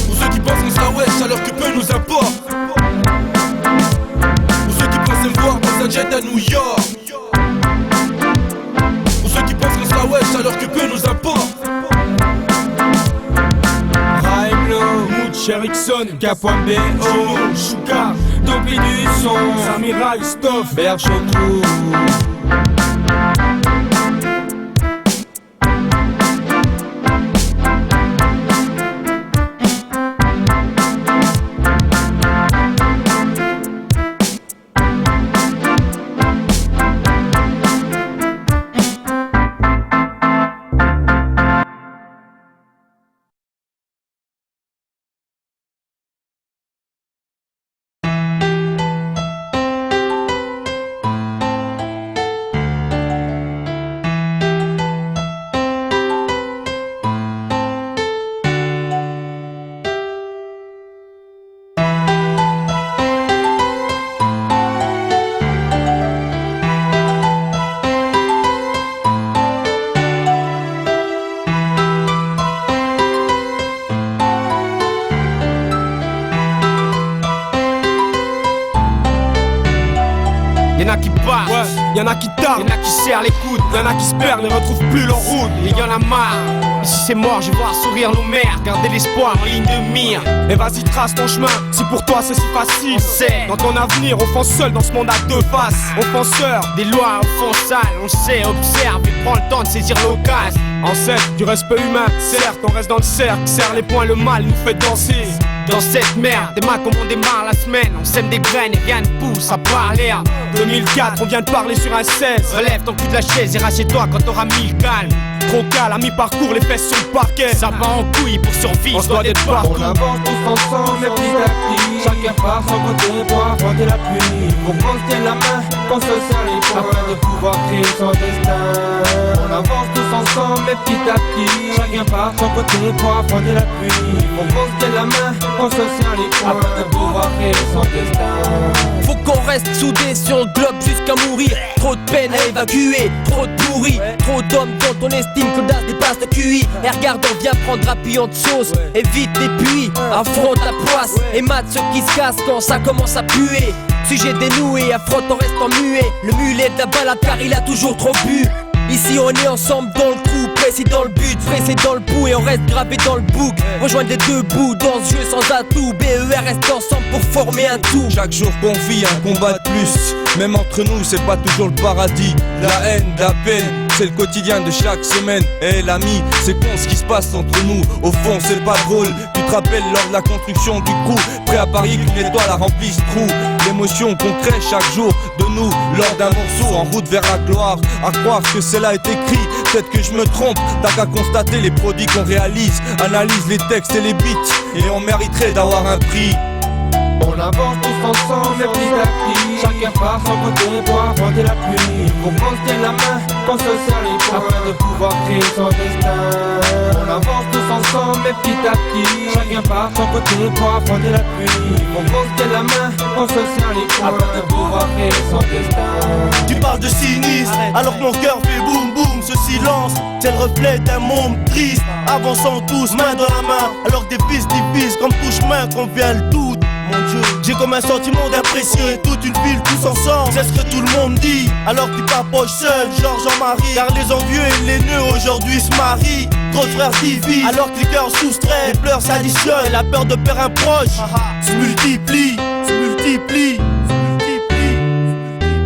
Ou ceux qui pensent qu'on sera wesh alors que peu nous importe. Ou ceux qui pensent me voir dans un jet à New York. Ou ceux qui pensent qu'on sera wesh alors que peu nous importe. Raimlo, Mouch, Erickson, K.B.O, Shuka, Dopi du son, Samurai, Stoff, Berchotrou. Y'en a qui partent, y'en a qui tardent, y'en a qui serrent les coudes, y'en a qui se perdent, ne retrouvent plus leur route. Et y'en a marre. Mais si c'est mort, je vais voir sourire nos mères, garder l'espoir en ligne de mire. Et vas-y, trace ton chemin, si pour toi c'est si facile. On sait, dans ton avenir, on fonce seul dans ce monde à deux faces. Offenseur, Des lois au fond sale, on sait, observe et prend le temps de saisir l'occasion. ancêtre du respect humain, certes, on reste dans le cercle. Serre les poings, le mal nous fait danser. Dans cette merde, des mains comme on démarre la semaine. On sème des graines et rien ne pousse à part l'air. 2004, on vient de parler sur un 16. Relève ton cul de la chaise et rassieds-toi quand t'auras mis le calme. Trop calme, à mi-parcours, les fesses sur le parquet. Ça va en couille pour survivre, on se doit d'être partout. On avance tous ensemble, mais petit à petit. Chacun part son côté pour affronter la pluie. Faut qu'on se tienne la main, qu'on se serre les poings, afin de pouvoir créer son destin. On avance tous ensemble, mais petit à petit. Chacun part son côté pour affronter la pluie. Faut qu'on se tienne la main, qu'on se serre les poings, afin de pouvoir créer son destin. Faut qu'on reste soudés sur le globe jusqu'à mourir. Trop de peine à évacuer, trop de pourris. Trop d'hommes dont on estime que l'as dépasse le QI. Et regarde, on vient prendre appuyant de sauce. Évite les puits, affronte la poisse. Et mate ceux qui se cassent quand ça commence à puer. Sujet dénoué, affronte en restant muet. Le mulet de la balade car il a toujours trop bu. Ici on est ensemble dans le trou, précis dans le but, pressé dans le bout et on reste gravé dans le bouc. Rejoindre les deux bouts dans ce jeu sans atout. BER reste ensemble pour former un tout. Chaque jour qu'on vit un combat de plus. Même entre nous c'est pas toujours le paradis. La haine, la peine, c'est le quotidien de chaque semaine. Eh l'ami, c'est con ce qui se passe entre nous. Au fond c'est pas drôle. Tu te rappelles lors de la construction du crew, prêt à parier qu'une étoile a rempli ce trou. L'émotion qu'on crée chaque jour de nous lors d'un morceau en route vers la gloire. À croire que cela est écrit, peut-être que je me trompe. T'as qu'à constater les produits qu'on réalise. Analyse les textes et les beats et on mériterait d'avoir un prix. On avance tous ensemble, mais petit à petit. Chacun part son côté pour affronter la pluie. Faut qu'on se tienne la main, qu'on se serre les poings, afin de pouvoir créer son destin. On avance tous ensemble, mais petit à petit. Chacun part son côté pour affronter la pluie. Faut qu'on se tienne la main, qu'on se serre les poings, afin de pouvoir créer son destin. Tu parles de sinistre, alors que mon cœur fait boum boum. Ce silence, c'est le reflet d'un monde triste. Avançons tous, main dans la main, alors que des pistes difficiles comme touche-main qu'on vient le tout. Mon Dieu, j'ai comme un sentiment d'apprécier toute une ville tous ensemble. C'est ce que tout le monde dit, alors que tu t'approches seul, genre Jean-Marie. Car les envieux et les nœuds aujourd'hui se marient. Trop de frères divisent, alors que les cœurs soustraient. Les pleurs s'additionnent, et la peur de perdre un proche se multiplie, se multiplie.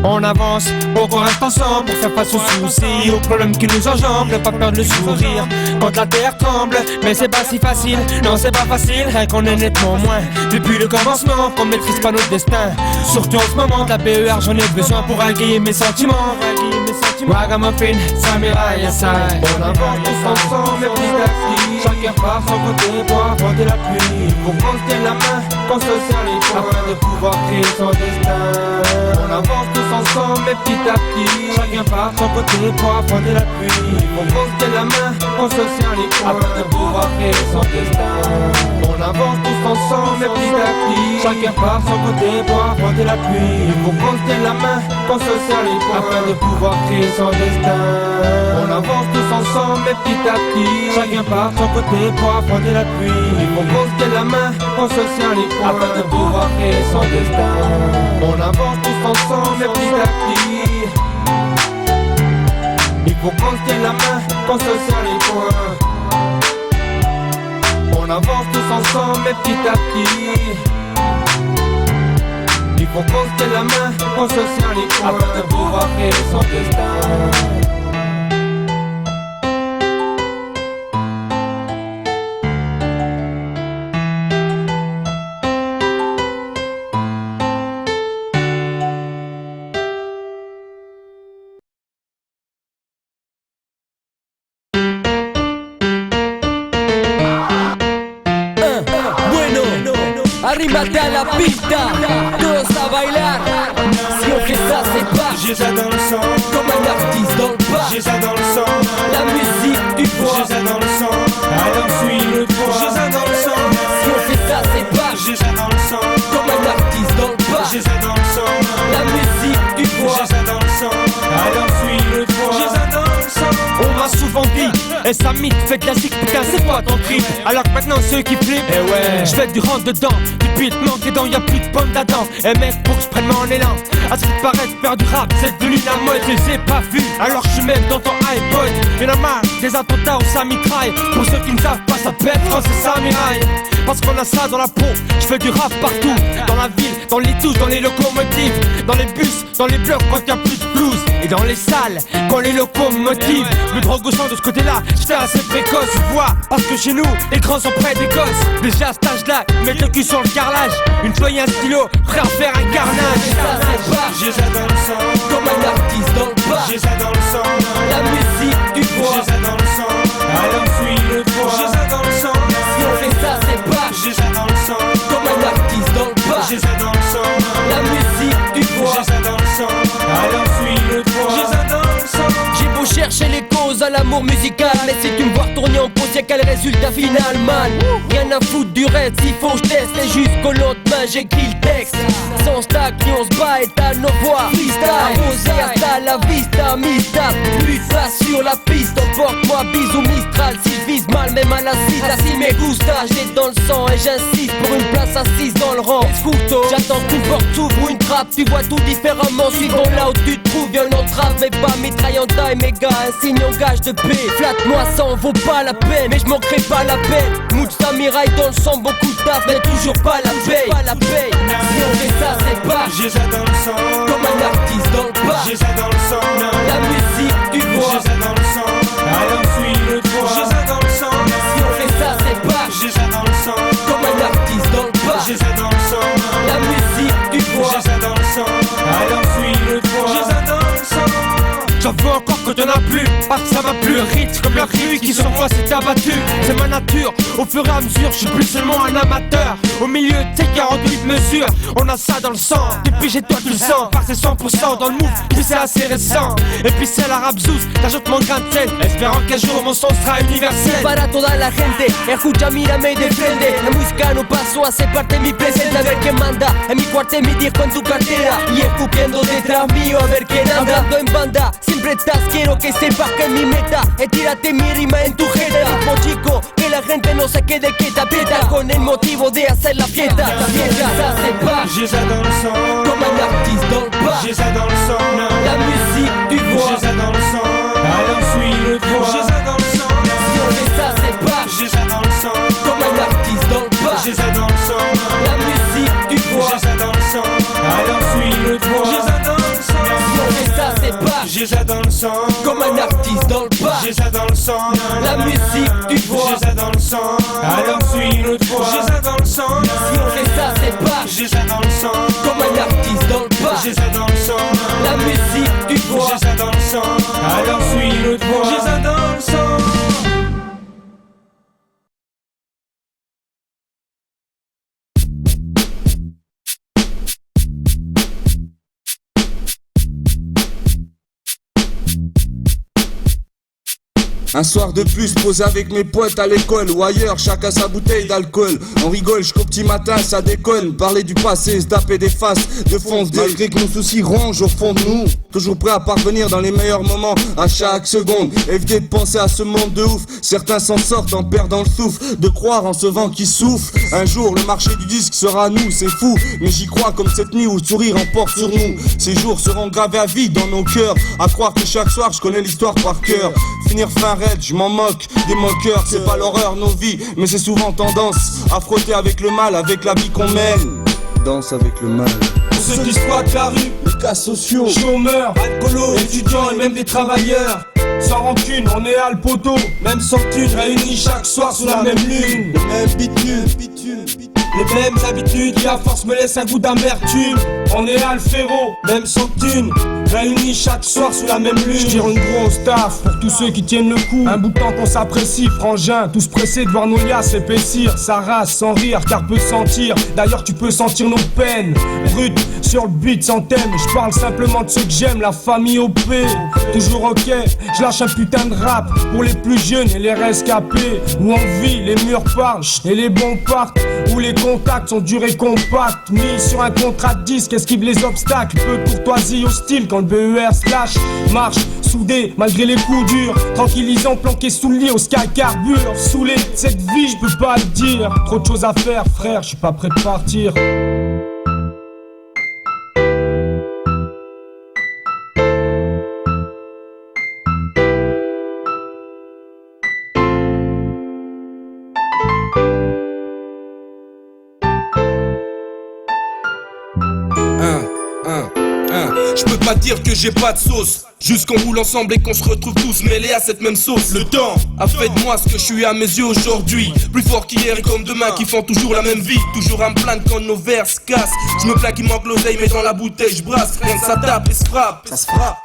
On avance, pour qu'on reste ensemble, pour faire face aux soucis, aux problèmes qui nous enjambent, ne pas perdre le sourire. Quand la terre tremble, mais c'est pas si facile, non c'est pas facile, rien qu'on est nettement moins. Depuis le commencement, qu'on maîtrise pas notre destin. Surtout en ce moment, de la BER j'en ai besoin pour égayer mes sentiments. Ragamuffin, Samurai, Yasai. On avance tous ensemble, mais petit à petit. Chacun part son côté pour affronter la pluie. Faut qu'on se tienne la main, qu'on se serre les poings, afin de pouvoir créer son destin. On avance tous ensemble, mais petit à petit. Chacun part son côté pour affronter la pluie. Faut qu'on se tienne la main, qu'on se serre les poings, afin de pouvoir créer son destin. On avance tous ensemble, mais petit à petit. Chacun part son côté pour affronter la pluie. Faut qu'on se tienne la main, qu'on se serre les poings, afin de pouvoir créer son destin. On avance tous ensemble, mais petit à petit. Chacun part son côté pour affronter la pluie. Faut qu'on se tienne la main, qu'on se serre les poings, afin de pouvoir créer son destin. On avance tous ensemble, mais petit à petit. Il faut qu'on se tienne la main, qu'on se serre les poings. On avance tous ensemble, mais petit à petit. Il faut qu'on se tienne la main, qu'on se serre les poings, afin de pouvoir créer son destin. Arrímate a la pista, todos a bailar. Si on fait ça, c'est pas. J'ai ça dans le sang, comme un artiste dans le pas. j'ai ça dans le sang, La musique du poids. j'ai ça dans le sang, alors suis le poids. J'ai ça dans le sang, Si on fait ça, c'est pas. j'ai ça dans le sang, Comme un artiste dans le pas. j'ai ça dans le sang, La musique du poids. j'ai ça dans le sang, alors suis le poids. J'ai ça dans le sang. On m'a souvent dit, et ça mythe fait de la zik, putain c'est quoi ton trip? Alors que maintenant ceux qui flippent, eh ouais, je fais du rentre dedans. Depuis te manque les dents, y'a plus de pommes d'Adam. Eh mec, pour que je prenne mon élan, à ce qui paraît faire du rap, c'est devenu la mode, je les ai pas vus. Alors je suis même dans ton iPod, y'en a marre des attentats où ça mitraille. Pour ceux qui ne savent pas, ça pète quand c'est Samurai. parce qu'on a ça dans la peau. Je fais du rap partout, dans la ville, dans les douches, dans les locomotives, dans les bus, dans les blocs quand y'a plus de blues, et dans les salles quand les locomotives. Le drogue au sang de ce côté-là, j'étais assez précoce, je vois, parce que chez nous, les grands sont près des gosses. Déjà à cet âge-là, mettre le cul sur le carrelage, une feuille et un stylo, frère faire un carnage. J'ai ça dans le sang, comme un artiste dans le bar. j'ai ça dans le sang, La musique du bois. j'ai ça dans le sang, alors fuis le bois. J'ai ça dans le sang, Si on fait ça c'est pas j'ai ça dans le sang, comme un artiste dans le bar. j'ai ça dans le sang, La musique du bois. j'ai ça dans le sang, alors fuis le bois. J'ai ça dans le sang. J'ai beau chercher les causes à l'amour musical, mais si tu me vois tourner en pause, y'a quel résultat final, man? Rien à foutre du reste, il faut que je teste. Et jusqu'au lendemain, j'écris le texte. Sans stack, ni on se bat, étale nos voix. Freestyle, posé, hasta la vista, mista. Plus de place sur la piste, emporte-moi, bisous Mistral. Si je vise mal, même à la cise, assis mes gustas. J'ai dans le sang et j'insiste pour une place assise dans le rang. Escuto, j'attends qu'une porte s'ouvre ou une trappe. Tu vois tout différemment, suivant là où tu te trouves. Violent trave, mais pas mitraille en taille, mes gars. Un signe en gage de paix. Flatte-moi, ça en vaut pas la peine, mais je manquerai pas la peine. Mood Samurai dans le sang, beaucoup de taf, mais toujours pas la paye. Si on fait ça, c'est pas J'ai ça dans le sang, comme un artiste dans le bar. j'ai ça dans le sang, La musique du bois. j'ai ça dans le sang, alors fuis le bois. J'ai ça dans le sang, Si on fait ça, c'est pas j'ai ça dans le sang, comme un artiste dans le bar. j'ai ça dans le sang, La musique du bois. j'ai ça dans le sang, alors fuis le bois. J'ai ça dans le sang. J'en veux encore que t'en as plus, parce que ça m'a plu. Rythme comme la rue qui sur moi s'est abattu. C'est ma nature, au fur et à mesure, je suis plus seulement un amateur. Au milieu de ces 48 mesures, on a ça dans le sang. Depuis j'ai toi tu le sens, parce que c'est 100% dans le move, puis c'est assez récent. Et puis c'est l'arabe Zouz, t'ajoutes mon grain de sel, espérant qu'un jour mon son sera universel. Para toda la gente, escucha, mírame y defiende. La música no pasó a ser parte de mi presente. A ver quién manda, en mi cuarto mi disco en tu cartera. Y escupiendo detrás mío a ver quién anda. Hablando en banda, siempre estás, quiero que sepas que es mi meta. Tírate mi rima en tu jeta. Ritmo chico, que la gente no se quede quieta. Aprieta con el motivo de hacer la fiesta. La fiesta, ça c'est pas J'ai ça dans le sang, comme un artiste dans le bar. j'ai ça dans le sang, La musique du bois. j'ai ça dans le sang, alors fuis le bois. J'ai ça dans le sang, Si on fait ça, c'est pas j'ai ça dans le sang, comme un artiste dans le bar. j'ai ça dans le sang, La musique du bois. j'ai ça dans le sang, alors fuis le bois. J'ai ça dans le sang, Si on fait ça, c'est pas j'ai ça dans le sang, comme un artiste dans le bar. j'ai ça dans le sang, La musique du bois. j'ai ça dans le sang, alors fuis le bois. J'ai ça dans le sang, Si on fait ça, c'est pas j'ai ça dans le sang, comme un artiste dans le bar. j'ai ça dans le sang, La musique du bois. j'ai ça dans le sang, alors fuis le bois. J'ai ça dans le sang. Un soir de plus, posé avec mes potes à l'école ou ailleurs, chacun sa bouteille d'alcool. On rigole jusqu'au petit matin, ça déconne. Parler du passé, se taper des faces, de fonce malgré que nos soucis rongent au fond de nous. Toujours prêt à parvenir dans les meilleurs moments, à chaque seconde. Éviter de penser à ce monde de ouf. Certains s'en sortent en perdant le souffle, de croire en ce vent qui souffle. Un jour, le marché du disque sera à nous, c'est fou. Mais j'y crois comme cette nuit où le sourire emporte sur nous. Ces jours seront gravés à vie dans nos cœurs. À croire que chaque soir, je connais l'histoire par cœur. Finir fin raide, je m'en moque des moqueurs. C'est pas l'horreur nos vies, mais c'est souvent tendance à frotter avec le mal, avec la vie qu'on mène. Danse avec le mal. Pour ceux qui squattent la rue, Les cas sociaux, chômeurs, alcoolos, étudiants et même des travailleurs. Sans rancune, on est à le poteau, même sans thune, réunis chaque soir sous la même lune. le même bitume. Les mêmes habitudes qui à force me laissent un goût d'amertume. On est à le frérot, même sans thune, réunis chaque soir sous la même lune. J'tire une grosse taf pour tous ceux qui tiennent le coup. Un bout de temps qu'on s'apprécie, frangin, tous pressés de voir nos liasses s'épaissir. Ça rase sans rire car peut sentir, d'ailleurs tu peux sentir nos peines. Brut, sur le beat sans thème, je parle simplement de ceux que j'aime, la famille OP. Toujours ok, je lâche un putain de rap pour les plus jeunes et les rescapés. Où on vit, les murs parlent et les bons partent. Où les contacts sont durs et compacts. Mis sur un contrat de disque, esquive les obstacles. Peu de courtoisie hostile quand le BER slash. Marche soudé malgré les coups durs. Tranquillisant planqué sous le lit au sky carbure. Saoulé de cette vie, je peux pas le dire. Trop de choses à faire, frère, je suis pas prêt de partir. Je peux pas dire que j'ai pas de sauce. Juste qu'on roule ensemble et qu'on se retrouve tous mêlés à cette même sauce. Le temps a fait de moi ce que je suis à mes yeux aujourd'hui. Plus fort qu'hier et comme demain qui font toujours la même vie. Toujours à me plaindre quand nos verres se cassent. Je me plains qu'il manque l'oseille mais dans la bouteille je brasse. Rien que ça tape et se frappe. Ça se frappe.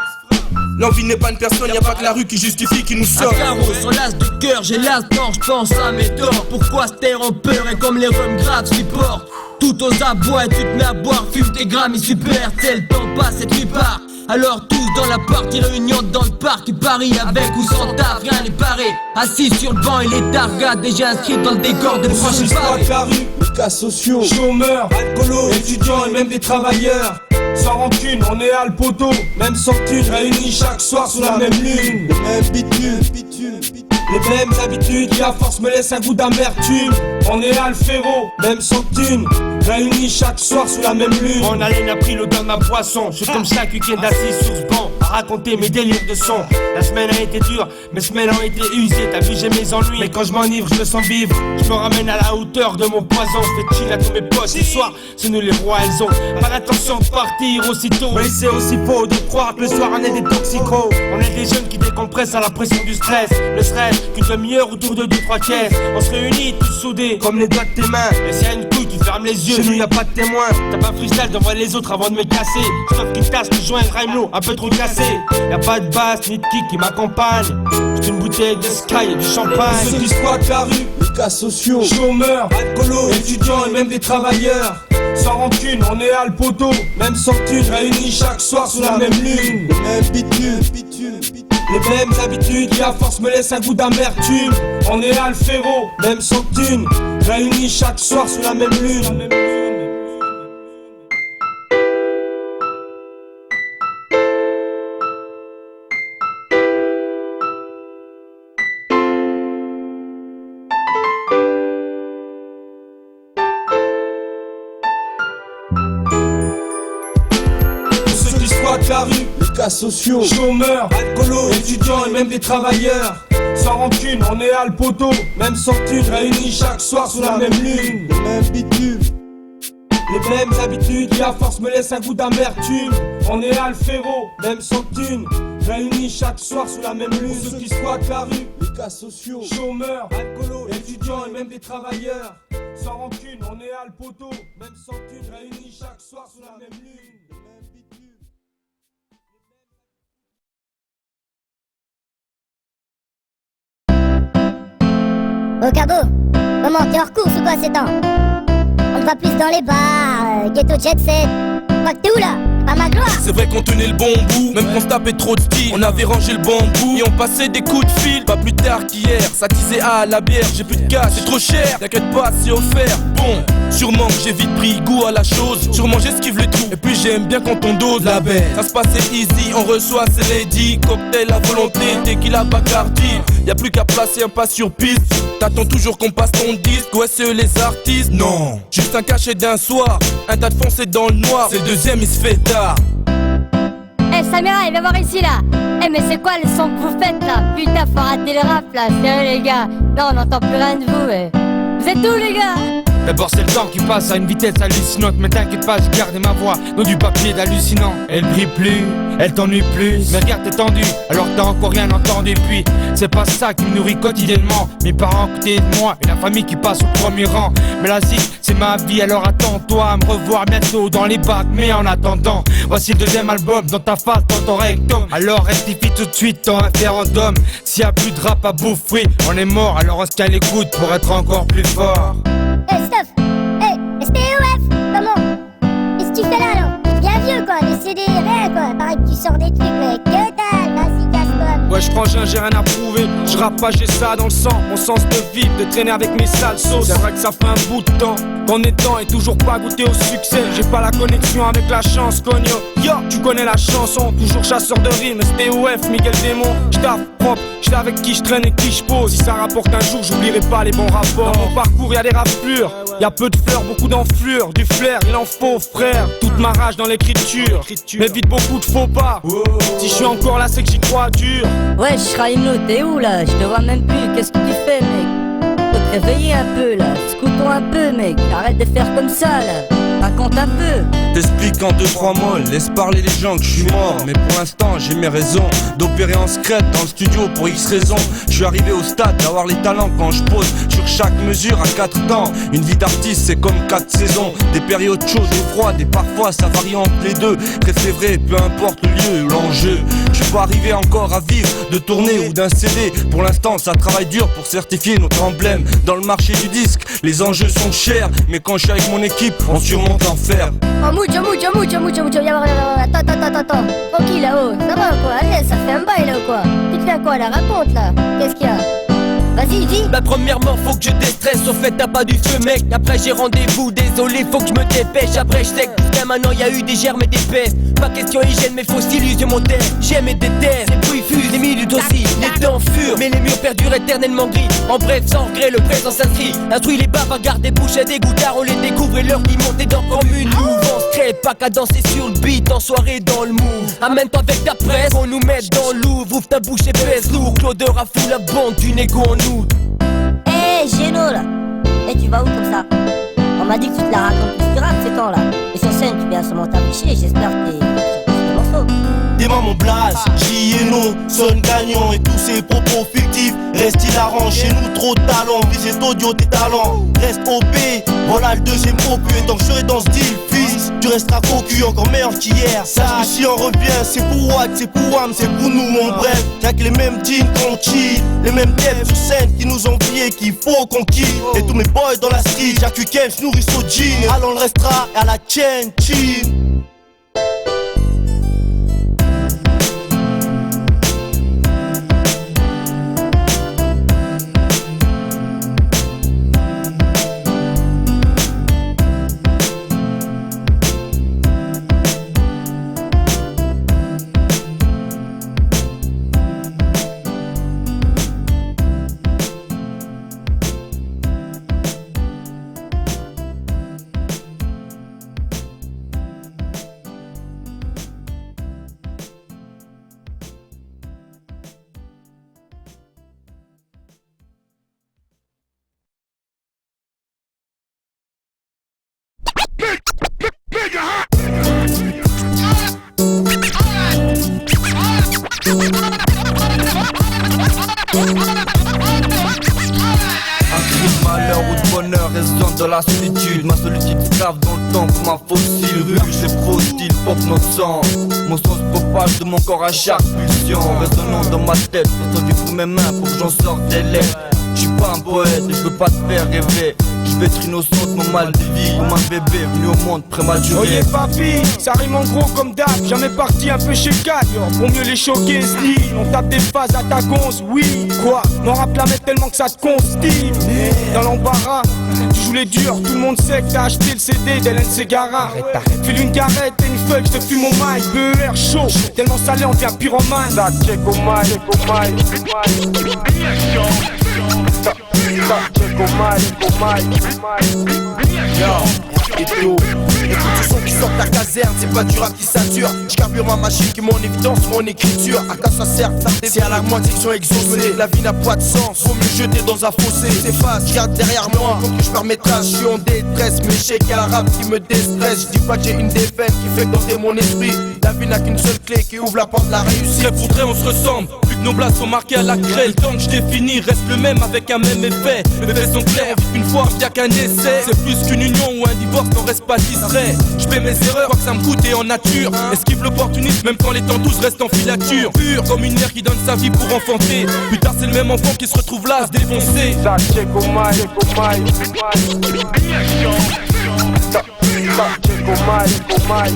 L'envie n'est pas une personne, y'a pas que la rue qui justifie, qui nous sort. Un carreau sur l'as de cœur, j'ai l'as d'or, j'pense à mes torts. Pourquoi se taire en peur et comme les rhums graves supportent. Tout aux abois et tu te mets à boire, fume tes grammes et super. Tel temps passe et tu pars. Alors tous dans la partie réunion dans le parc. Paris avec ou sans taf, rien n'est paré. Assis sur le banc et les targas déjà inscrits dans le décor de prochain pas que la rue, les cas sociaux, chômeurs, alcoolos, étudiants et même des travailleurs. Sans rancune, on est à le poteau, même sans thune, réunis chaque soir sous la même lune. Les mêmes bitumes, les mêmes habitudes qui à force me laissent un goût d'amertume. On est à le féro, même sans thune, réunis chaque soir sous la même lune. Mon haleine a pris l'odeur de ma boisson. Je suis comme chaque week-end assis sur ce banc à raconter mes délires de son. La semaine a été dure, mes semaines ont été usées. T'as vu j'ai mes ennuis, mais quand je m'enivre je me sens vivre. Je me ramène à la hauteur de mon poison. Je fais chill à tous mes potes. Ce soir c'est nous les rois, elles ont pas l'intention de partir aussitôt. Mais c'est aussi faux de croire que le soir on est des toxicos. On est des jeunes qui décompressent à la pression du stress. Le stress, qu'une demi-heure autour de 2-3 caisses. On se réunit tous soudés comme les doigts de tes mains. Et s'il y a une couille tu fermes les yeux. Chez nous y'a pas de témoin. T'as pas freestyle devant les autres avant de me casser. Sauf qu'ils tassent le joint et rhyme un peu trop cassé. Y'a pas de basse ni de kick qui m'accompagne. J'ai une bouteille de Sky et du champagne. Ceux qui squattent la rue, les cas sociaux, chômeurs, alcoolos, étudiants et même des travailleurs. Sans rancune, on est à le poteau, même sans thune, réunis chaque soir sous la même lune. Les mêmes bitumes, les mêmes habitudes qui à force me laissent un goût d'amertume. On est à le féro, même sans thune, réunis chaque soir sous la même lune. La rue, les cas sociaux, chômeurs, alcoolos, étudiants et même des travailleurs. Sans rancune, on est à le poteau, même sans thune, réunis chaque soir sous la même lune. Les mêmes bitumes, les mêmes habitudes qui à force me laissent un goût d'amertume. On est à le féro, même sans thune, réunis chaque soir sous la même lune. Pour ceux qui squattent la rue, les cas sociaux, chômeurs, alcoolos, étudiants et même des travailleurs. Sans rancune, on est à le poteau, même sans thune, réunis chaque soir sous la même lune. Oh Cabo, comment t'es hors course ou quoi ces temps? On te voit plus dans les bars, ghetto jet set. Quoi que t'es où là? Pas ma gloire. C'est vrai qu'on tenait le bon bout, même qu'on se tapait trop de style. On avait rangé le bambou et on passait des coups de fil. Pas plus tard qu'hier, ça disait à la bière. J'ai plus de cash, c'est trop cher, t'inquiète pas, c'est offert. Bon, sûrement que j'ai vite pris goût à la chose. Sûrement j'esquive les trous, et puis j'aime bien quand on dose la baisse. Ça se passait easy, on reçoit c'est lady. Cocktail à volonté, tequila Bacardi. Y'a plus qu'à placer un pas sur piste. T'attends toujours qu'on passe ton disque, ouais c'est eux les artistes. Non, juste un cachet d'un soir, un tas de foncé dans le noir. C'est le deuxième, il se fait tard. Eh Samira, viens voir ici là. Eh mais c'est quoi le son que vous faites là? Putain, faut rater le rap là, sérieux les gars. Non, on n'entend plus rien de vous, eh. Vous êtes où les gars? D'abord c'est le temps qui passe à une vitesse hallucinante. Mais t'inquiète pas, j'ai gardé ma voix dans du papier d'hallucinant. Elle brille plus, elle t'ennuie plus. Mais regarde t'es tendu, alors t'as encore rien entendu. Puis c'est pas ça qui me nourrit quotidiennement. Mes parents à côté de moi et la famille qui passe au premier rang. Mais la zik c'est ma vie, alors attends-toi à me revoir bientôt dans les bacs. Mais en attendant, voici le deuxième album dans ta face, dans ton rectum. Alors rectifie tout de suite ton référendum. S'il y a plus de rap à bouffer, on est mort. Alors on se cale les coudes pour être encore plus fort. Hey Stuff, hey, STOF, comment? Qu'est-ce que tu fais là non? Bien vieux quoi, des CD, rien quoi. Pareil que tu sors des trucs mais que dalle, vas-y casse-toi. Ouais je frangin, j'ai rien à prouver. Je rappe pas, j'ai ça dans le sang. Mon sens de vivre, de traîner avec mes sales sauces. C'est vrai que ça fait un bout de temps qu'on est dedans et toujours pas goûté au succès. J'ai pas la connexion avec la chance, cogno. Yo, tu connais la chanson, toujours chasseur de rimes. STOF, Miguel Démon. J'taffe propre, j'sais avec qui j'traîne et qui j'pose. Si ça rapporte un jour, j'oublierai pas les bons rapports. Dans mon parcours y'a des raflures, y'a peu de fleurs, beaucoup d'enflures. Du flair, il en faut frère. Toute ma rage dans l'écriture, m'évite beaucoup de faux pas. Si j'suis encore là c'est que j'y crois dur. Ouais, Shraimno, t'es où là? Je te vois même plus, qu'est-ce que tu fais mec? Faut te réveiller un peu là, scoutons un peu mec. Arrête de faire comme ça là, raconte un peu. t'explique en 2-3 mots, laisse parler les gens que je suis mort. Mais pour l'instant j'ai mes raisons d'opérer en secret dans le studio pour X raisons. Je suis arrivé au stade d'avoir les talents quand je pose sur chaque mesure à 4 temps. Une vie d'artiste c'est comme 4 saisons, des périodes chaudes et froides, et parfois ça varie entre les deux. Très c'est vrai, peu importe le lieu ou l'enjeu. Je suis pas arrivé encore à vivre de tournée ou d'un CD. Pour l'instant ça travaille dur pour certifier notre emblème dans le marché du disque. Les enjeux sont chers, mais quand je suis avec mon équipe on surmonte l'enfer. Oh mucho, attends, tranquille là-haut, ça va quoi, allez, ça fait un bail là ou quoi? Tu te fais quoi là, raconte là, qu'est-ce qu'il y a? Vas-y, dis. Bah premièrement faut que je déstresse, au fait t'as pas du feu mec. Après j'ai rendez-vous, désolé faut que je me dépêche. Après je sais que putain maintenant y a eu des germes et des pestes. Pas question hygiène mais faut s'illuser mon terre. J'aime et déteste, les bruits fusent, les minutes aussi, les temps furent. Mais les murs perdurent éternellement gris. En bref sans regret le présent s'inscrit. Instruit les bavards, des bouches et des goûtards. On les découvre et leur dit monter dans comme une mouvance. Crée pas qu'à danser sur le beat, en soirée dans le move. Amène-toi avec ta presse, on nous met dans l'ouvre. Ouvre ta bouche et pèse lourd, l'odeur à fou la bande du négo en nous. Eh Géno là, eh tu vas où comme ça? On m'a dit que tu te la racontes plus grave ces temps là. Et sur scène tu viens seulement t'afficher, j'espère que t'es sur le morceau. Dément mon blaze, J&O, sonne gagnant et tous ces propos fictifs. Reste hilarant, chez nous trop de talent, visez audio tes talents. Reste OP, voilà le deuxième opus. Et tant que je serai dans ce deal, fils, tu resteras cocu, encore meilleur qu'hier. Sache que si on revient, c'est pour Watt, c'est pour Wam, c'est pour nous, en bref. Y'a que les mêmes jeans qu'on chill, les mêmes devs sur scène qui nous ont oublié qu'il faut qu'on kill. Et tous mes boys dans la street, y'a que Kem, se nourrissent au jean. Alors on restera à la chaîne, chill. Dans la solitude, ma solitude grave dans le temps comme un fossile. Ruge et prostile, pop notre sang. Mon son se propage de mon corps à chaque pulsion. Résonnant dans ma tête, ressenti pour mes mains pour que j'en sorte des lettres. J'suis pas un poète et je veux pas te faire rêver. Je vais être innocente, mon mal de vie. Comme un bébé venu au monde prématuré. Oye papi, ça rime en gros comme d'hab. Jamais parti un peu chez Cadio pour mieux les choquer, style. On tape des phases à ta gonze, oui. Quoi? Mon rap la met tellement que ça te constille. Dans l'embarras, tu joues les durs. Tout le monde sait que t'as acheté le CD d'Hélène Ségara. File une carrette et une feuille, je te fume au mic. BER chaud, tellement salé on devient pyromane. Ça check au mic, check au mic. Écoute le son qui sort de la caserne, c'est pas du rap qui sature. J'carbure ma machine qui met en évidence mon écriture. À quoi ça sert, c'est à la moitié que sont exaucés. La vie n'a pas de sens, faut me jeter dans un fossé. C'est face, regarde derrière moi, faut que je permettrasse. J'suis en détresse, mais j'sais qu'il y a un rap qui me déstresse. J'dis pas que j'ai une défaite qui fait tenter mon esprit. La vie n'a qu'une seule clé qui ouvre la porte de la réussite. Trait pour trait on se ressemble, plus que nos blagues sont marquées à la craie. Le temps que je définis reste le même avec un même effet. Les faits sont clairs, on vit qu'une fois, y'a qu'un essai. C'est plus qu'une union ou un divorce, n'en reste pas distrait. Je fais mes erreurs, quoi que ça me coûte et en nature. Esquive l'opportunisme même quand les temps douces restent en filature. Pur comme une mère qui donne sa vie pour enfanter. Plus tard c'est le même enfant qui se retrouve là à se défoncer. Ça check au mic, check au mic. Ça check au mic, check au mic.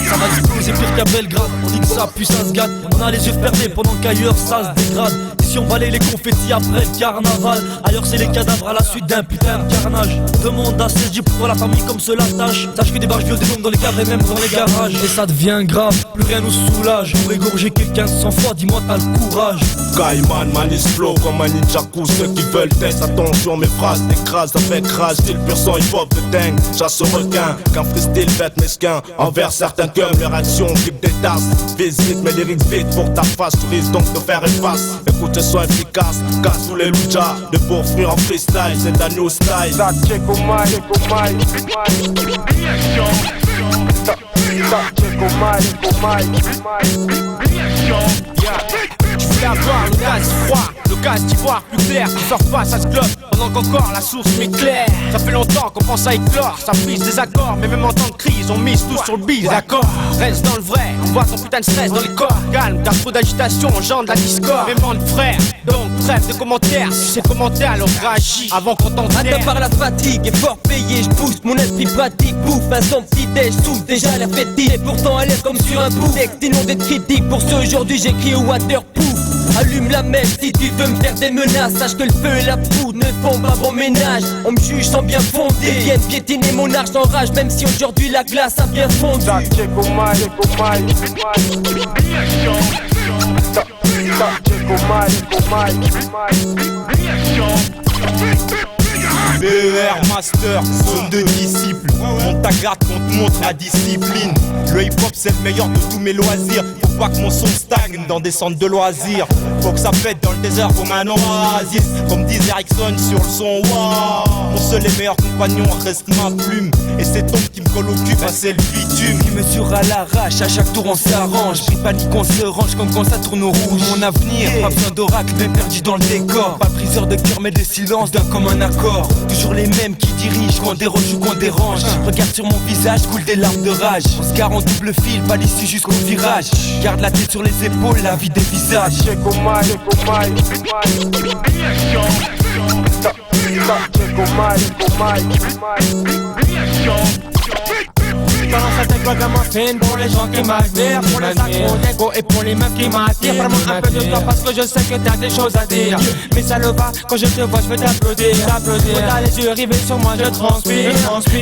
Ça va exploser pire qu'à Belgrade. On dit que ça pue, ça se gâte. On a les yeux fermés pendant qu'ailleurs ça se dégrade. Ici on balaye les confettis après le carnaval. Ailleurs c'est les cadavres à la suite d'un putain de carnage. Demande à CSG pourquoi la famille comme cela tâche. Sache que des barges violent des noms dans les caves et même dans les garages. Et ça devient grave, plus rien nous soulage. Pour égorger quelqu'un de sang froid, dis-moi t'as le courage. Kaiman, Manis Flow comme un ninjaku. Ceux qui veulent test, attention mes phrases t'écrasent avec rage. Style pur sang hip-hop de dingue. Chasse au requin, qu'un freestyle bête mesquin. Envers certains comme leur action clip des tasses. Visite mes lyrics vite pour ta face. Tu risques donc de faire efface. Écoute ce son efficace, casse tous les lujas. De poursuivre en freestyle, c'est ta new style. Ça check au mic, Tu voulais avoir le gaz froid, le gaz d'ivoire plus clair qui sort pas, ça se globe pendant qu'encore la source m'éclaire. Ça fait longtemps qu'on pense à éclore, ça frise des accords, mais même en temps de crise on mise tout sur le bise. D'accord, reste dans le vrai, on voit ton putain de stress dans les corps. Calme, car trop d'agitation engendre la discorde. Mémoire de frère, donc trêve de commentaires. Si c'est commentaire alors réagis avant qu'on t'enterre. Atteint par la fatigue et fort payé, je pousse mon esprit pratique, bouffe un son petit déj, souffle déjà l'air fétide. Et pourtant à l'air comme sur un bout, texte inondé de critiques. Pour ce aujourd'hui j'écris au waterproof. Allume la mèche si tu veux me faire des menaces. Sache que le feu et la poudre ne font pas bon ménage. On me juge sans bien fondé, viennent piétiner mon arche en rage. Même si aujourd'hui la glace a bien fondu. BER Master, zone de disciples. Monte ta garde qu'on te montre la discipline. Le hip hop c'est le meilleur de tous mes loisirs. Faut pas que mon son stagne dans des centres de loisirs. Faut que ça pète dans le désert comme un oasis. Comme disent Erickson sur le son, wow. Mon seul et meilleur compagnon reste ma plume. Et c'est ton qui me colle au cul, bah c'est le bitume. Qui mesure à l'arrache, à chaque tour on s'arrange. Pris panique on se range comme quand ça tourne au rouge. Mon avenir, pas besoin d'oracle, mais perdu dans le décor. Pas briseur de cœur mais des silences d'un commun accord. Toujours les mêmes qui dirigent, qu'on déroge ou qu'on dérange. Regarde sur mon visage, coule des larmes de rage. On se gare en double fil, pas l'issue jusqu'au virage. Garde la tête sur les épaules, la vie des visages. Balance à tête comme un film pour les gens qui m'admirent, pour les accros d'ego et pour les meufs qui m'attirent. Prends-moi un peu de temps parce que je sais que t'as des choses à dire. Mais ça le va, quand je te vois je veux t'applaudir. Quand t'as les yeux rivés sur moi je transpire.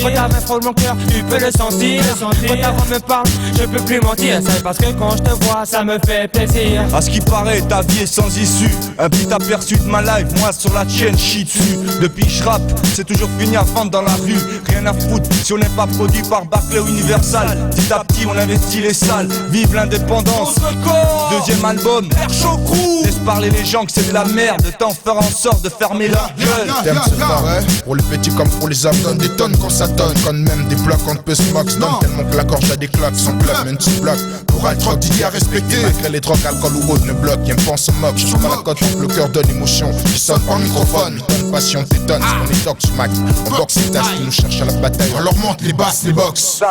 Quand ta main frôle mon cœur tu peux le sentir. Quand ta voix me parle je peux plus mentir. C'est parce que quand je te vois ça me fait plaisir. À ce qui paraît ta vie est sans issue. Un petit aperçu de ma life, moi sur la chaîne chie dessus. Depuis je rappe, c'est toujours fini à vendre dans la rue. Rien à foutre si on n'est pas produit par Barclay ou Universal. Petit à petit on investit les salles. Vive l'indépendance. Deuxième album, laisse parler les gens que c'est de la merde. Le temps fera en sorte de fermer leur gueule. Thème c'est pareil, pour les petits comme pour les hommes. Donne des tonnes quand ça tonne. Quand même des blocs on peut se moque. Donne tellement que la gorge a des claques. Son club mène tout bloc. Pour un troc Didier à respecter. Malgré les drogues, alcool ou autre ne bloque. Y'aime pas on se moque. Je suis pas la cote donc le cœur donne émotion. Qui sonne par microphone. Donne passion, t'étonnes. C'est qu'on est tox Mac. On boxe les tasses qui nous cherchent à la bataille. On leur monte les basses, les box.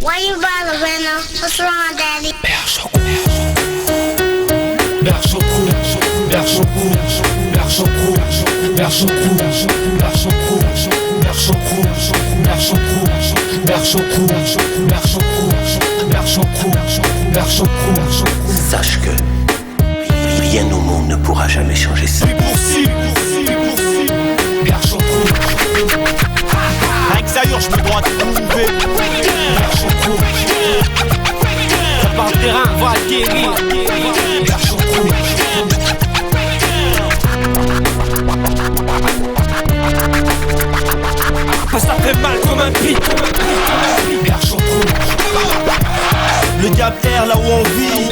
Why you bother, Rena? What's wrong, Daddy? Sache que rien au monde ne pourra jamais changer ça. Avec ça je me dois te trouver. Ça part le terrain, va atterrir. Ça fait mal comme un pit. Le diable erre là où on vit.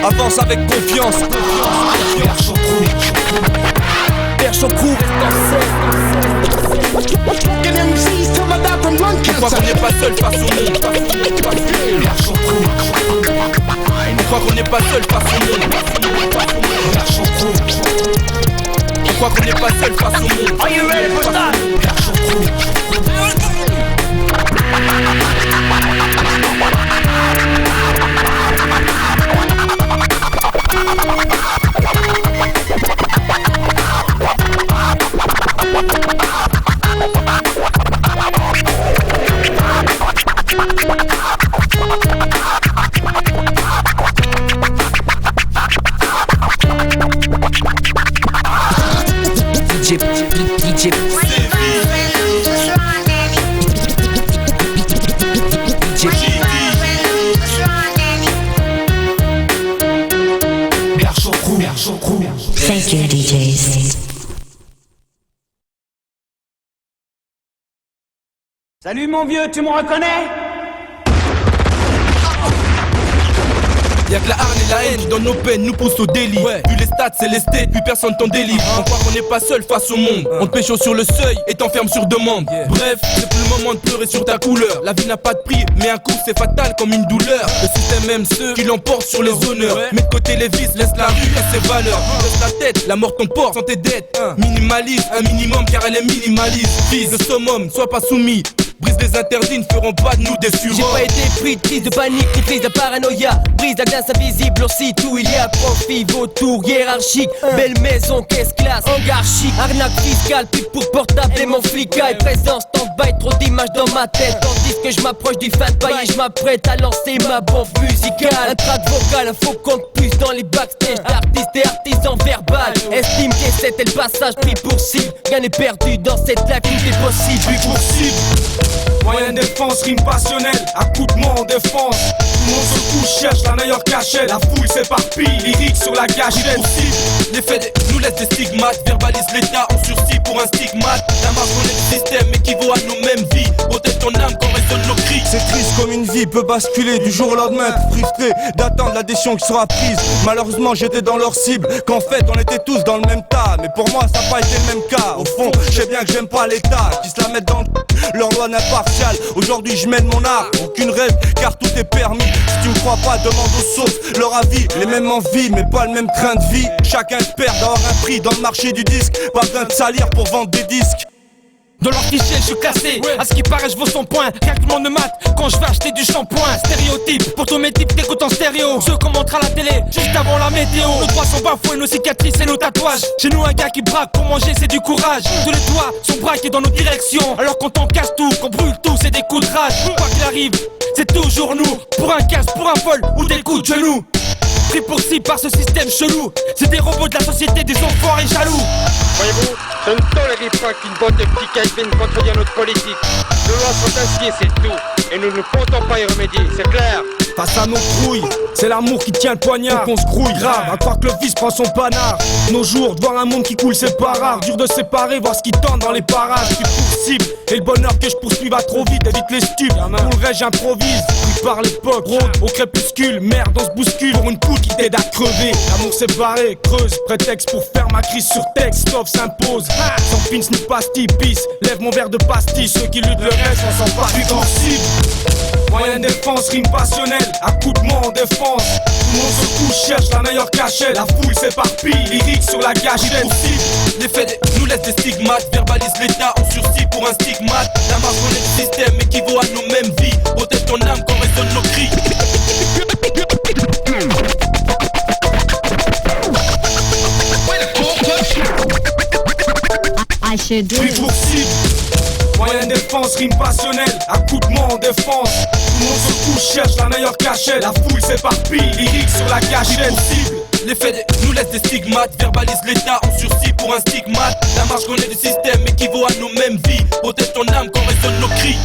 Avance avec confiance. Berchon Crew reste en scène. Je crois qu'on n'est pas seul face au monde. Je crois qu'on n'est pas seul face au monde. Salut mon vieux, tu me reconnais? Y'a que la harne et la haine qui dans nos peines nous poussent au délit. Vu les stats c'est les stats, plus personne t'en délivre. On croit qu'on n'est pas seul face au monde. On te pécho sur le seuil et t'enferme sur demande. Bref, c'est plus le moment de pleurer sur ta couleur. La vie n'a pas de prix, mais un coup c'est fatal comme une douleur. Le système aime ceux qui l'emportent sur les honneurs. Mets de côté les vices, laisse la rue et ses valeurs. Laisse la tête, la mort t'emporte sans tes dettes. Minimalise, un minimum car elle est minimaliste. Vise le summum, sois pas soumis. Brise les interdits, ne feront pas de nous des surhommes. J'ai pas été pris de crise de panique, ni crise de paranoïa. Brise la glace invisible, aussi tout il y a profit, vautour, hiérarchique. Belle maison, caisse classe, hangar chic. Arnaque fiscale, pute pour portable et mon flicaille. Présence, stand-by, trop d'images dans ma tête. Tandis que je m'approche du fin de bail et je m'apprête à lancer ma bombe musicale. Un track vocal, faut qu'on puisse dans les backstage d'artistes et artisans verbal. Estime que c'était le passage pris pour cible. Rien n'est perdu dans cette lac, tout est possible. Pris pour cible. Moyenne défense, rime passionnelle, accoutrement en défense. Tout le monde se couche, cherche la meilleure cachette. La foule s'éparpille, lyrique sur la gâchette. Les faits nous laissent des stigmates, verbalise l'état en sursis pour un stigmate. La marque on est le système équivaut à nos mêmes vies. Protège ton âme quand résonnent nos cris. C'est triste comme une vie peut basculer du jour au lendemain. Frustré d'attendre la décision qui sera prise. Malheureusement j'étais dans leur cible, qu'en fait on était tous dans le même tas. Mais pour moi ça n'a pas été le même cas. Au fond je sais bien que j'aime pas l'état qui se la mettent dans leur loi n'impartiale. Aujourd'hui je mène mon art, aucune rêve car tout est permis. Si tu me crois pas demande aux sauces leur avis. Les mêmes envies mais pas le même train de vie. Chacun espère d'avoir un prix dans le marché du disque. Pas besoin de salir pour vendre des disques. Dans leur fichier je suis classé, à ce qui paraît je vaux 100 points. Rien que tout le monde me mate quand je vais acheter du shampoing. Stéréotype, pour tous mes types t'écoutes en stéréo. Ceux qu'on montre à la télé, juste avant la météo. Nos droits sont bafoués, nos cicatrices et nos tatouages. Chez nous un gars qui braque pour manger c'est du courage. Tous les toits sont braqués dans nos directions. Alors quand on casse tout, qu'on brûle tout c'est des coups de rage. Quoi qu'il arrive, c'est toujours nous. Pour un casse, pour un vol ou des coups de genoux. Pris pour cible par ce système chelou. C'est des robots de la société, des enfoirés jaloux. Voyez-vous, je ne tolérerai pas qu'une bande de petits cailles vienne contredire notre politique. Nos lois sont acier, c'est tout. Et nous ne comptons pas y remédier, c'est clair. Face à nos trouilles, c'est l'amour qui tient le poignard. Qu'on se grouille grave, à croire que le vice prend son panard. Nos jours, de voir un monde qui coule c'est pas rare. Dur de séparer, voir ce qui tente dans les parages. Puis pour cible, et le bonheur que je poursuis va trop vite. Évite les stupes, pour le reste j'improvise. Pris par l'époque, rôde au crépuscule. Merde, on se bouscule pour une poule qui t'aide à crever. L'amour séparé, creuse, prétexte pour faire ma crise sur texte. Stop s'impose, sans pins ni pastilles, pisse. Lève mon verre de pastilles, ceux qui luttent le reste, on s'en part du temps cible. Moyenne défense, rime passionnelle, accoutrement en défense. Tout le monde se couche, cherche la meilleure cachette. La foule s'éparpille, lyrique sur la gâchette. Les faits nous laissent des stigmates, verbalise l'état en sursis pour un stigmate. La marque on est le système équivaut à nos mêmes vies. Protège ton âme quand résonnent nos cris. Pris pour cible, moyenne défense, rime passionnelle, accoutrement en défense. Tout le monde se couche, cherche la meilleure cachette. La foule s'éparpille, lyrique sur la gâchette. Les faits nous laissent des stigmates, verbalise l'état en sursis pour un stigmate. La marche qu'on est du système équivaut à nos mêmes vies. Protège ton âme quand résonnent nos cris.